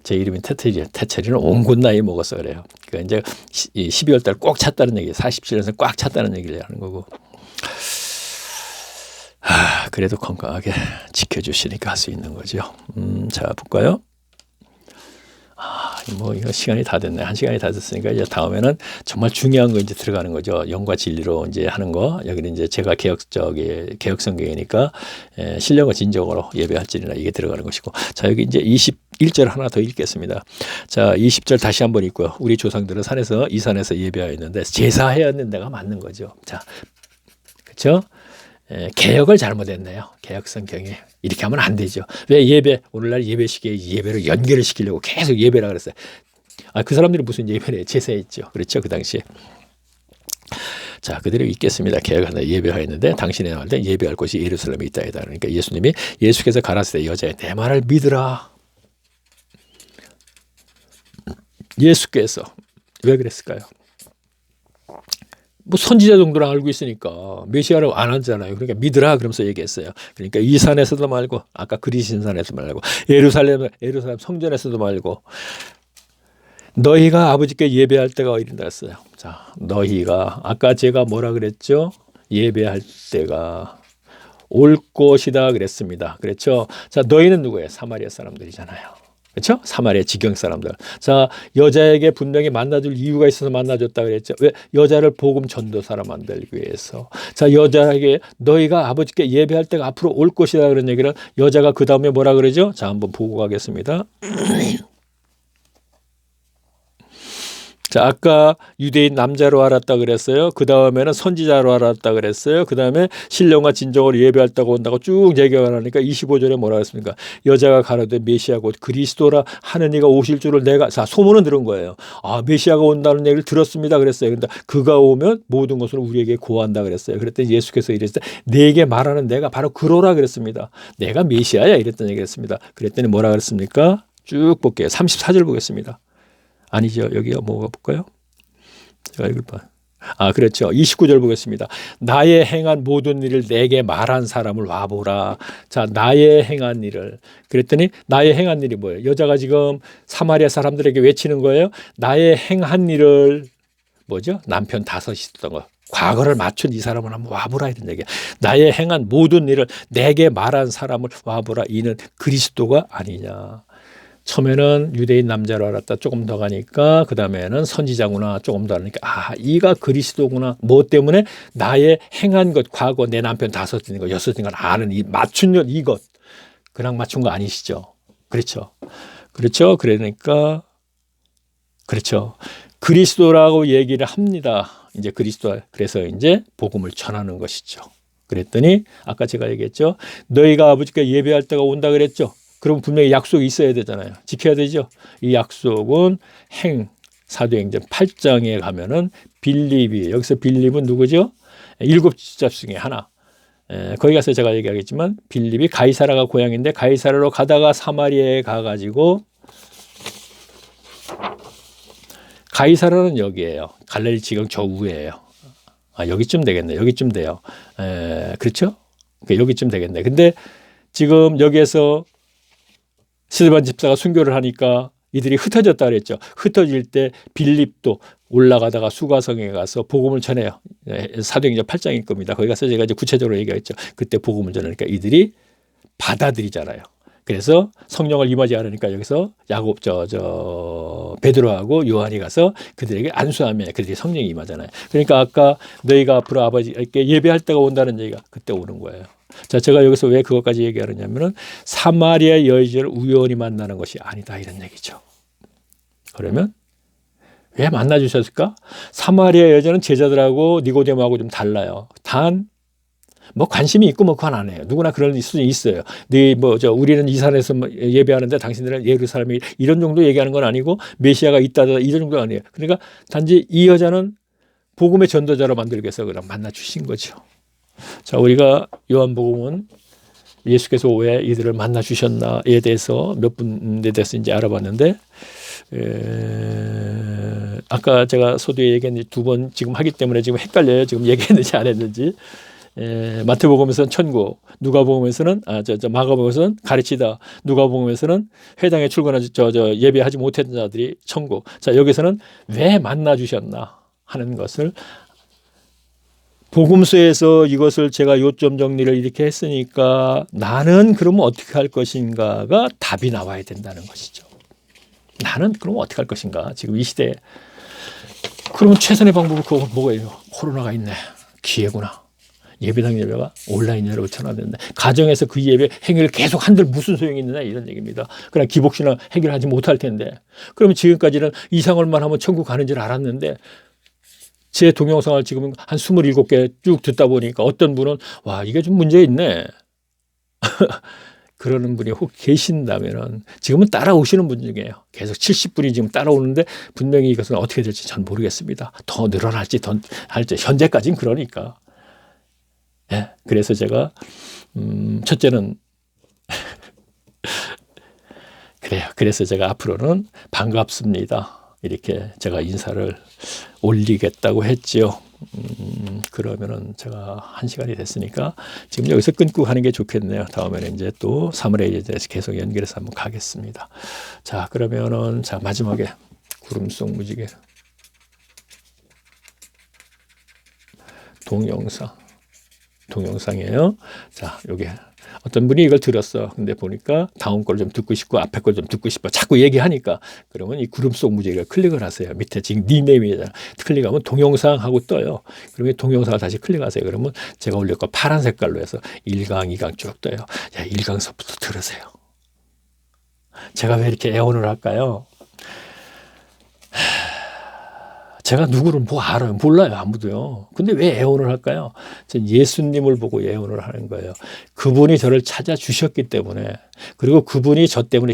제 이름이 태철이는 온갖 나이 먹었어 그래요. 그러니까 이제 12월달 꼭 찼다는 얘기, 47년생 꽉 찼다는 얘기를 하는 거고. 그래도 건강하게 지켜주시니까 할 수 있는 거죠. 자, 볼까요? 뭐, 이거 시간이 다 됐네. 1시간이 다 됐으니까 이제 다음에는 정말 중요한 거 이제 들어가는 거죠. 영과 진리로 이제 하는 거. 여기는 이제 제가 개혁 성경이니까 신령과 진정으로 예배할지니라 이게 들어가는 것이고. 자, 여기 이제 21절 하나 더 읽겠습니다. 자, 20절 다시 한번 읽고요. 우리 조상들은 이 산에서 예배하였는데 제사하였는 데가 맞는 거죠. 자, 그렇죠? 개혁을 잘못했네요. 개혁 성경이 이렇게 하면 안 되죠. 왜 오늘날 예배식에 예배로 연결을 시키려고 계속 예배라 그랬어요. 그 사람들이 무슨 예배를 제사했죠. 그렇죠. 그 당시에. 자, 그대로 읽겠습니다. 개혁한다 예배하였는데 당신의 말때 예배할 곳이 예루살렘에 있다이다. 그러니까 예수님이 예수께서 가라사대 여자애 내 말을 믿으라. 예수께서 왜 그랬을까요? 뭐 선지자 정도로 알고 있으니까 메시아를 안 하잖아요. 그러니까 믿으라 그러면서 얘기했어요. 그러니까 이 산에서도 말고 아까 그리신 산에서 말고 예루살렘 성전에서도 말고 너희가 아버지께 예배할 때가 이른다 했어요. 자, 너희가 아까 제가 뭐라 그랬죠? 예배할 때가 올 것이다 그랬습니다. 그렇죠? 자, 너희는 누구예요? 사마리아 사람들이잖아요. 그렇죠? 사마리아 지경 사람들. 자, 여자에게 분명히 만나줄 이유가 있어서 만나줬다 그랬죠. 왜? 여자를 복음 전도사로 만들기 위해서. 자, 여자에게 너희가 아버지께 예배할 때가 앞으로 올 것이다 그런 얘기를 여자가 그 다음에 뭐라 그러죠? 자, 한번 보고 가겠습니다. 자, 아까 유대인 남자로 알았다 그랬어요. 그 다음에는 선지자로 알았다 그랬어요. 그 다음에 신령과 진정으로 예배할다고 온다고 쭉 얘기를 하니까 25절에 뭐라 그랬습니까? 여자가 가로되 메시아 곧 그리스도라 하는 이가 오실 줄을 내가 소문은 들은 거예요. 메시아가 온다는 얘기를 들었습니다 그랬어요. 그런데 그가 오면 모든 것을 우리에게 고한다 그랬어요. 그랬더니 예수께서 이랬을 때 내게 말하는 내가 바로 그로라 그랬습니다. 내가 메시아야 이랬던 얘기했습니다. 그랬더니 뭐라 그랬습니까? 쭉 볼게요. 34절 보겠습니다. 아니죠. 여기가 뭐가 볼까요? 제가 읽을까요? 그렇죠. 29절 보겠습니다. 나의 행한 모든 일을 내게 말한 사람을 와보라. 자, 나의 행한 일을. 그랬더니 나의 행한 일이 뭐예요? 여자가 지금 사마리아 사람들에게 외치는 거예요. 나의 행한 일을 뭐죠? 남편 5이 있었던 거. 과거를 맞춘 이 사람을 한번 와보라 이런 얘기야. 나의 행한 모든 일을 내게 말한 사람을 와보라. 이는 그리스도가 아니냐. 처음에는 유대인 남자로 알았다. 조금 더 가니까 그 다음에는 선지자구나. 조금 더 하니까 이가 그리스도구나. 뭐 때문에 나의 행한 것, 과거 내 남편 5인 거, 6인 걸 아는 이 맞춘 것 이것. 그냥 맞춘 거 아니시죠? 그렇죠. 그렇죠. 그러니까 그렇죠. 그리스도라고 얘기를 합니다. 이제 그리스도 그래서 이제 복음을 전하는 것이죠. 그랬더니 아까 제가 얘기했죠. 너희가 아버지께 예배할 때가 온다 그랬죠. 그럼 분명히 약속이 있어야 되잖아요. 지켜야 되죠. 이 약속은 사도행전 8장에 가면은 빌립이 여기서 빌립은 누구죠? 7집사 중에 하나. 거기 가서 제가 얘기하겠지만 빌립이 가이사라가 고향인데 가이사라로 가다가 사마리아에 가가지고 가이사라는 여기예요. 갈릴리 지경 저 위에요. 여기쯤 되겠네. 여기쯤 돼요. 그렇죠? 여기쯤 되겠네. 근데 지금 여기에서 스데반 집사가 순교를 하니까 이들이 흩어졌다 그랬죠. 흩어질 때 빌립도 올라가다가 수가성에 가서 복음을 전해요. 사도행전 8장일 겁니다. 거기 가서 제가 이제 구체적으로 얘기했죠. 그때 복음을 전하니까 이들이 받아들이잖아요. 그래서 성령을 임하지 않으니까 여기서 야곱 베드로하고 요한이 가서 그들에게 안수하면 그들이 성령이 임하잖아요. 그러니까 아까 너희가 앞으로 아버지께 예배할 때가 온다는 얘기가 그때 오는 거예요. 자, 제가 여기서 왜 그것까지 얘기하느냐면은 사마리아 여인을 우연히 만나는 것이 아니다 이런 얘기죠. 그러면 왜 만나 주셨을까? 사마리아 여자는 제자들하고 니고데모하고 좀 달라요. 단 뭐 관심이 있고 뭐 그건 안 해요. 누구나 그런 수준이 있어요. 우리는 이 산에서 예배하는데 당신들은 예루살렘이 이런 정도 얘기하는 건 아니고 메시아가 있다다 이런 정도 아니에요. 그러니까 단지 이 여자는 복음의 전도자로 만들기 위해서 그냥 만나 주신 거죠. 자, 우리가 요한복음은 예수께서 왜 이들을 만나 주셨나에 대해서 몇 분에 대해서 이제 알아봤는데 아까 제가 소두에 얘기했는데 2번 지금 하기 때문에 지금 헷갈려요. 지금 얘기했는지 안 했는지. 마태복음에서는 천국, 누가복음에서는 마가복음에서는 가르치다, 누가복음에서는 회당에 출근하지 예배하지 못했던 자들이 천국. 자, 여기서는 왜 만나 주셨나 하는 것을 복음서에서 이것을 제가 요점 정리를 이렇게 했으니까 나는 그러면 어떻게 할 것인가가 답이 나와야 된다는 것이죠. 나는 그러면 어떻게 할 것인가? 지금 이 시대에. 그러면 최선의 방법은 그거 뭐예요? 코로나가 있네. 기회구나. 예배당 예배가 온라인 예배로 전환된다. 가정에서 그 예배 행위를 계속 한들 무슨 소용이 있느냐 이런 얘기입니다. 그러나 기복신앙 해결하지 못할 텐데. 그러면 지금까지는 이상을만 하면 천국 가는 줄 알았는데 제 동영상을 지금 한 27개 쭉 듣다 보니까 어떤 분은 와 이게 좀 문제 있네. 그러는 분이 혹 계신다면 지금은 따라오시는 분 중이에요. 계속 70분이 지금 따라오는데 분명히 이것은 어떻게 될지 전 모르겠습니다. 더 늘어날지 더 할지 현재까지는 그러니까. 예, 그래서 제가 첫째는 그래요. 그래서 제가 앞으로는 반갑습니다. 이렇게 제가 인사를 올리겠다고 했지요. 그러면은 제가 1시간이 됐으니까 지금 여기서 끊고 가는 게 좋겠네요. 다음에는 이제 또 사무엘에 대해서 계속 연결해서 한번 가겠습니다. 자, 그러면은 자 마지막에 구름 속 무지개 동영상이에요. 자, 요게 어떤 분이 이걸 들었어. 근데 보니까 다음 걸 좀 듣고 싶고 앞에 걸 좀 듣고 싶어. 자꾸 얘기하니까 그러면 이 구름 속 무지개를 클릭을 하세요. 밑에 지금 닉네임이잖아. 클릭하면 동영상 하고 떠요. 그러면 동영상을 다시 클릭하세요. 그러면 제가 올릴 거 파란 색깔로 해서 1강, 2강 쭉 떠요. 야, 1강서부터 들으세요. 제가 왜 이렇게 애원을 할까요? 제가 누구를 뭐 알아요? 몰라요. 아무도요. 근데 왜 애원을 할까요? 전 예수님을 보고 애원을 하는 거예요. 그분이 저를 찾아주셨기 때문에 그리고 그분이 저 때문에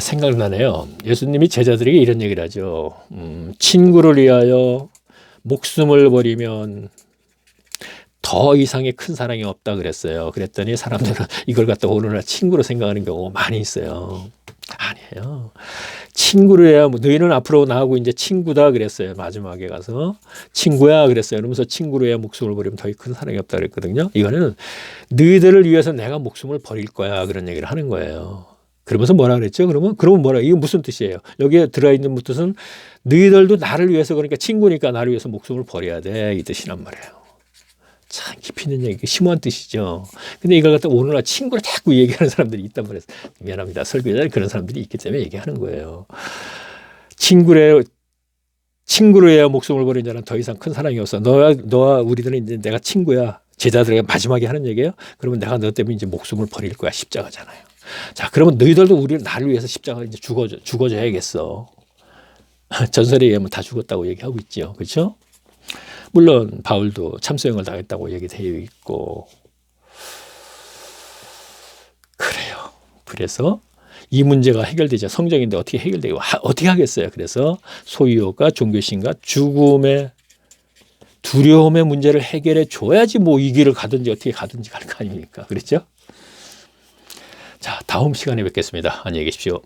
생각나네요. 예수님이 제자들에게 이런 얘기를 하죠. 친구를 위하여 목숨을 버리면 더 이상의 큰 사랑이 없다 그랬어요. 그랬더니 사람들은 이걸 갖다가 오늘날 친구로 생각하는 경우가 많이 있어요. 아니에요. 친구를 해야 너희는 앞으로 나하고 이제 친구다 그랬어요. 마지막에 가서 친구야 그랬어요. 그러면서 친구로 해야 목숨을 버리면 더 큰 사랑이 없다 그랬거든요. 이거는 너희들을 위해서 내가 목숨을 버릴 거야 그런 얘기를 하는 거예요. 그러면서 뭐라 그랬죠? 그러면 뭐라, 이게 무슨 뜻이에요? 여기에 들어있는 뜻은 너희들도 나를 위해서, 그러니까 친구니까 나를 위해서 목숨을 버려야 돼. 이 뜻이란 말이에요. 참 깊이 있는 얘기, 심오한 뜻이죠. 근데 이걸 갖다 오늘날 친구를 자꾸 얘기하는 사람들이 있단 말이에요. 미안합니다. 설교자는 그런 사람들이 있기 때문에 얘기하는 거예요. 친구로 해야 목숨을 버린 자는 더 이상 큰 사랑이 없어. 너와 우리들은 이제 내가 친구야. 제자들에게 마지막에 하는 얘기예요. 그러면 내가 너 때문에 이제 목숨을 버릴 거야. 십자가잖아요. 자, 그러면 너희들도 나를 위해서 십자가 이제 죽어줘야겠어. 전설에 의하면 다 죽었다고 얘기하고 있죠. 그렇죠? 물론 바울도 참수형을 당했다고 얘기되어 있고 그래요. 그래서 이 문제가 해결되죠. 성경인데 어떻게 해결되고 어떻게 하겠어요. 그래서 소유욕과 종교심과 죽음의 두려움의 문제를 해결해 줘야지 뭐 이 길을 가든지 어떻게 가든지 갈 거 아닙니까. 그렇죠? 자, 다음 시간에 뵙겠습니다. 안녕히 계십시오.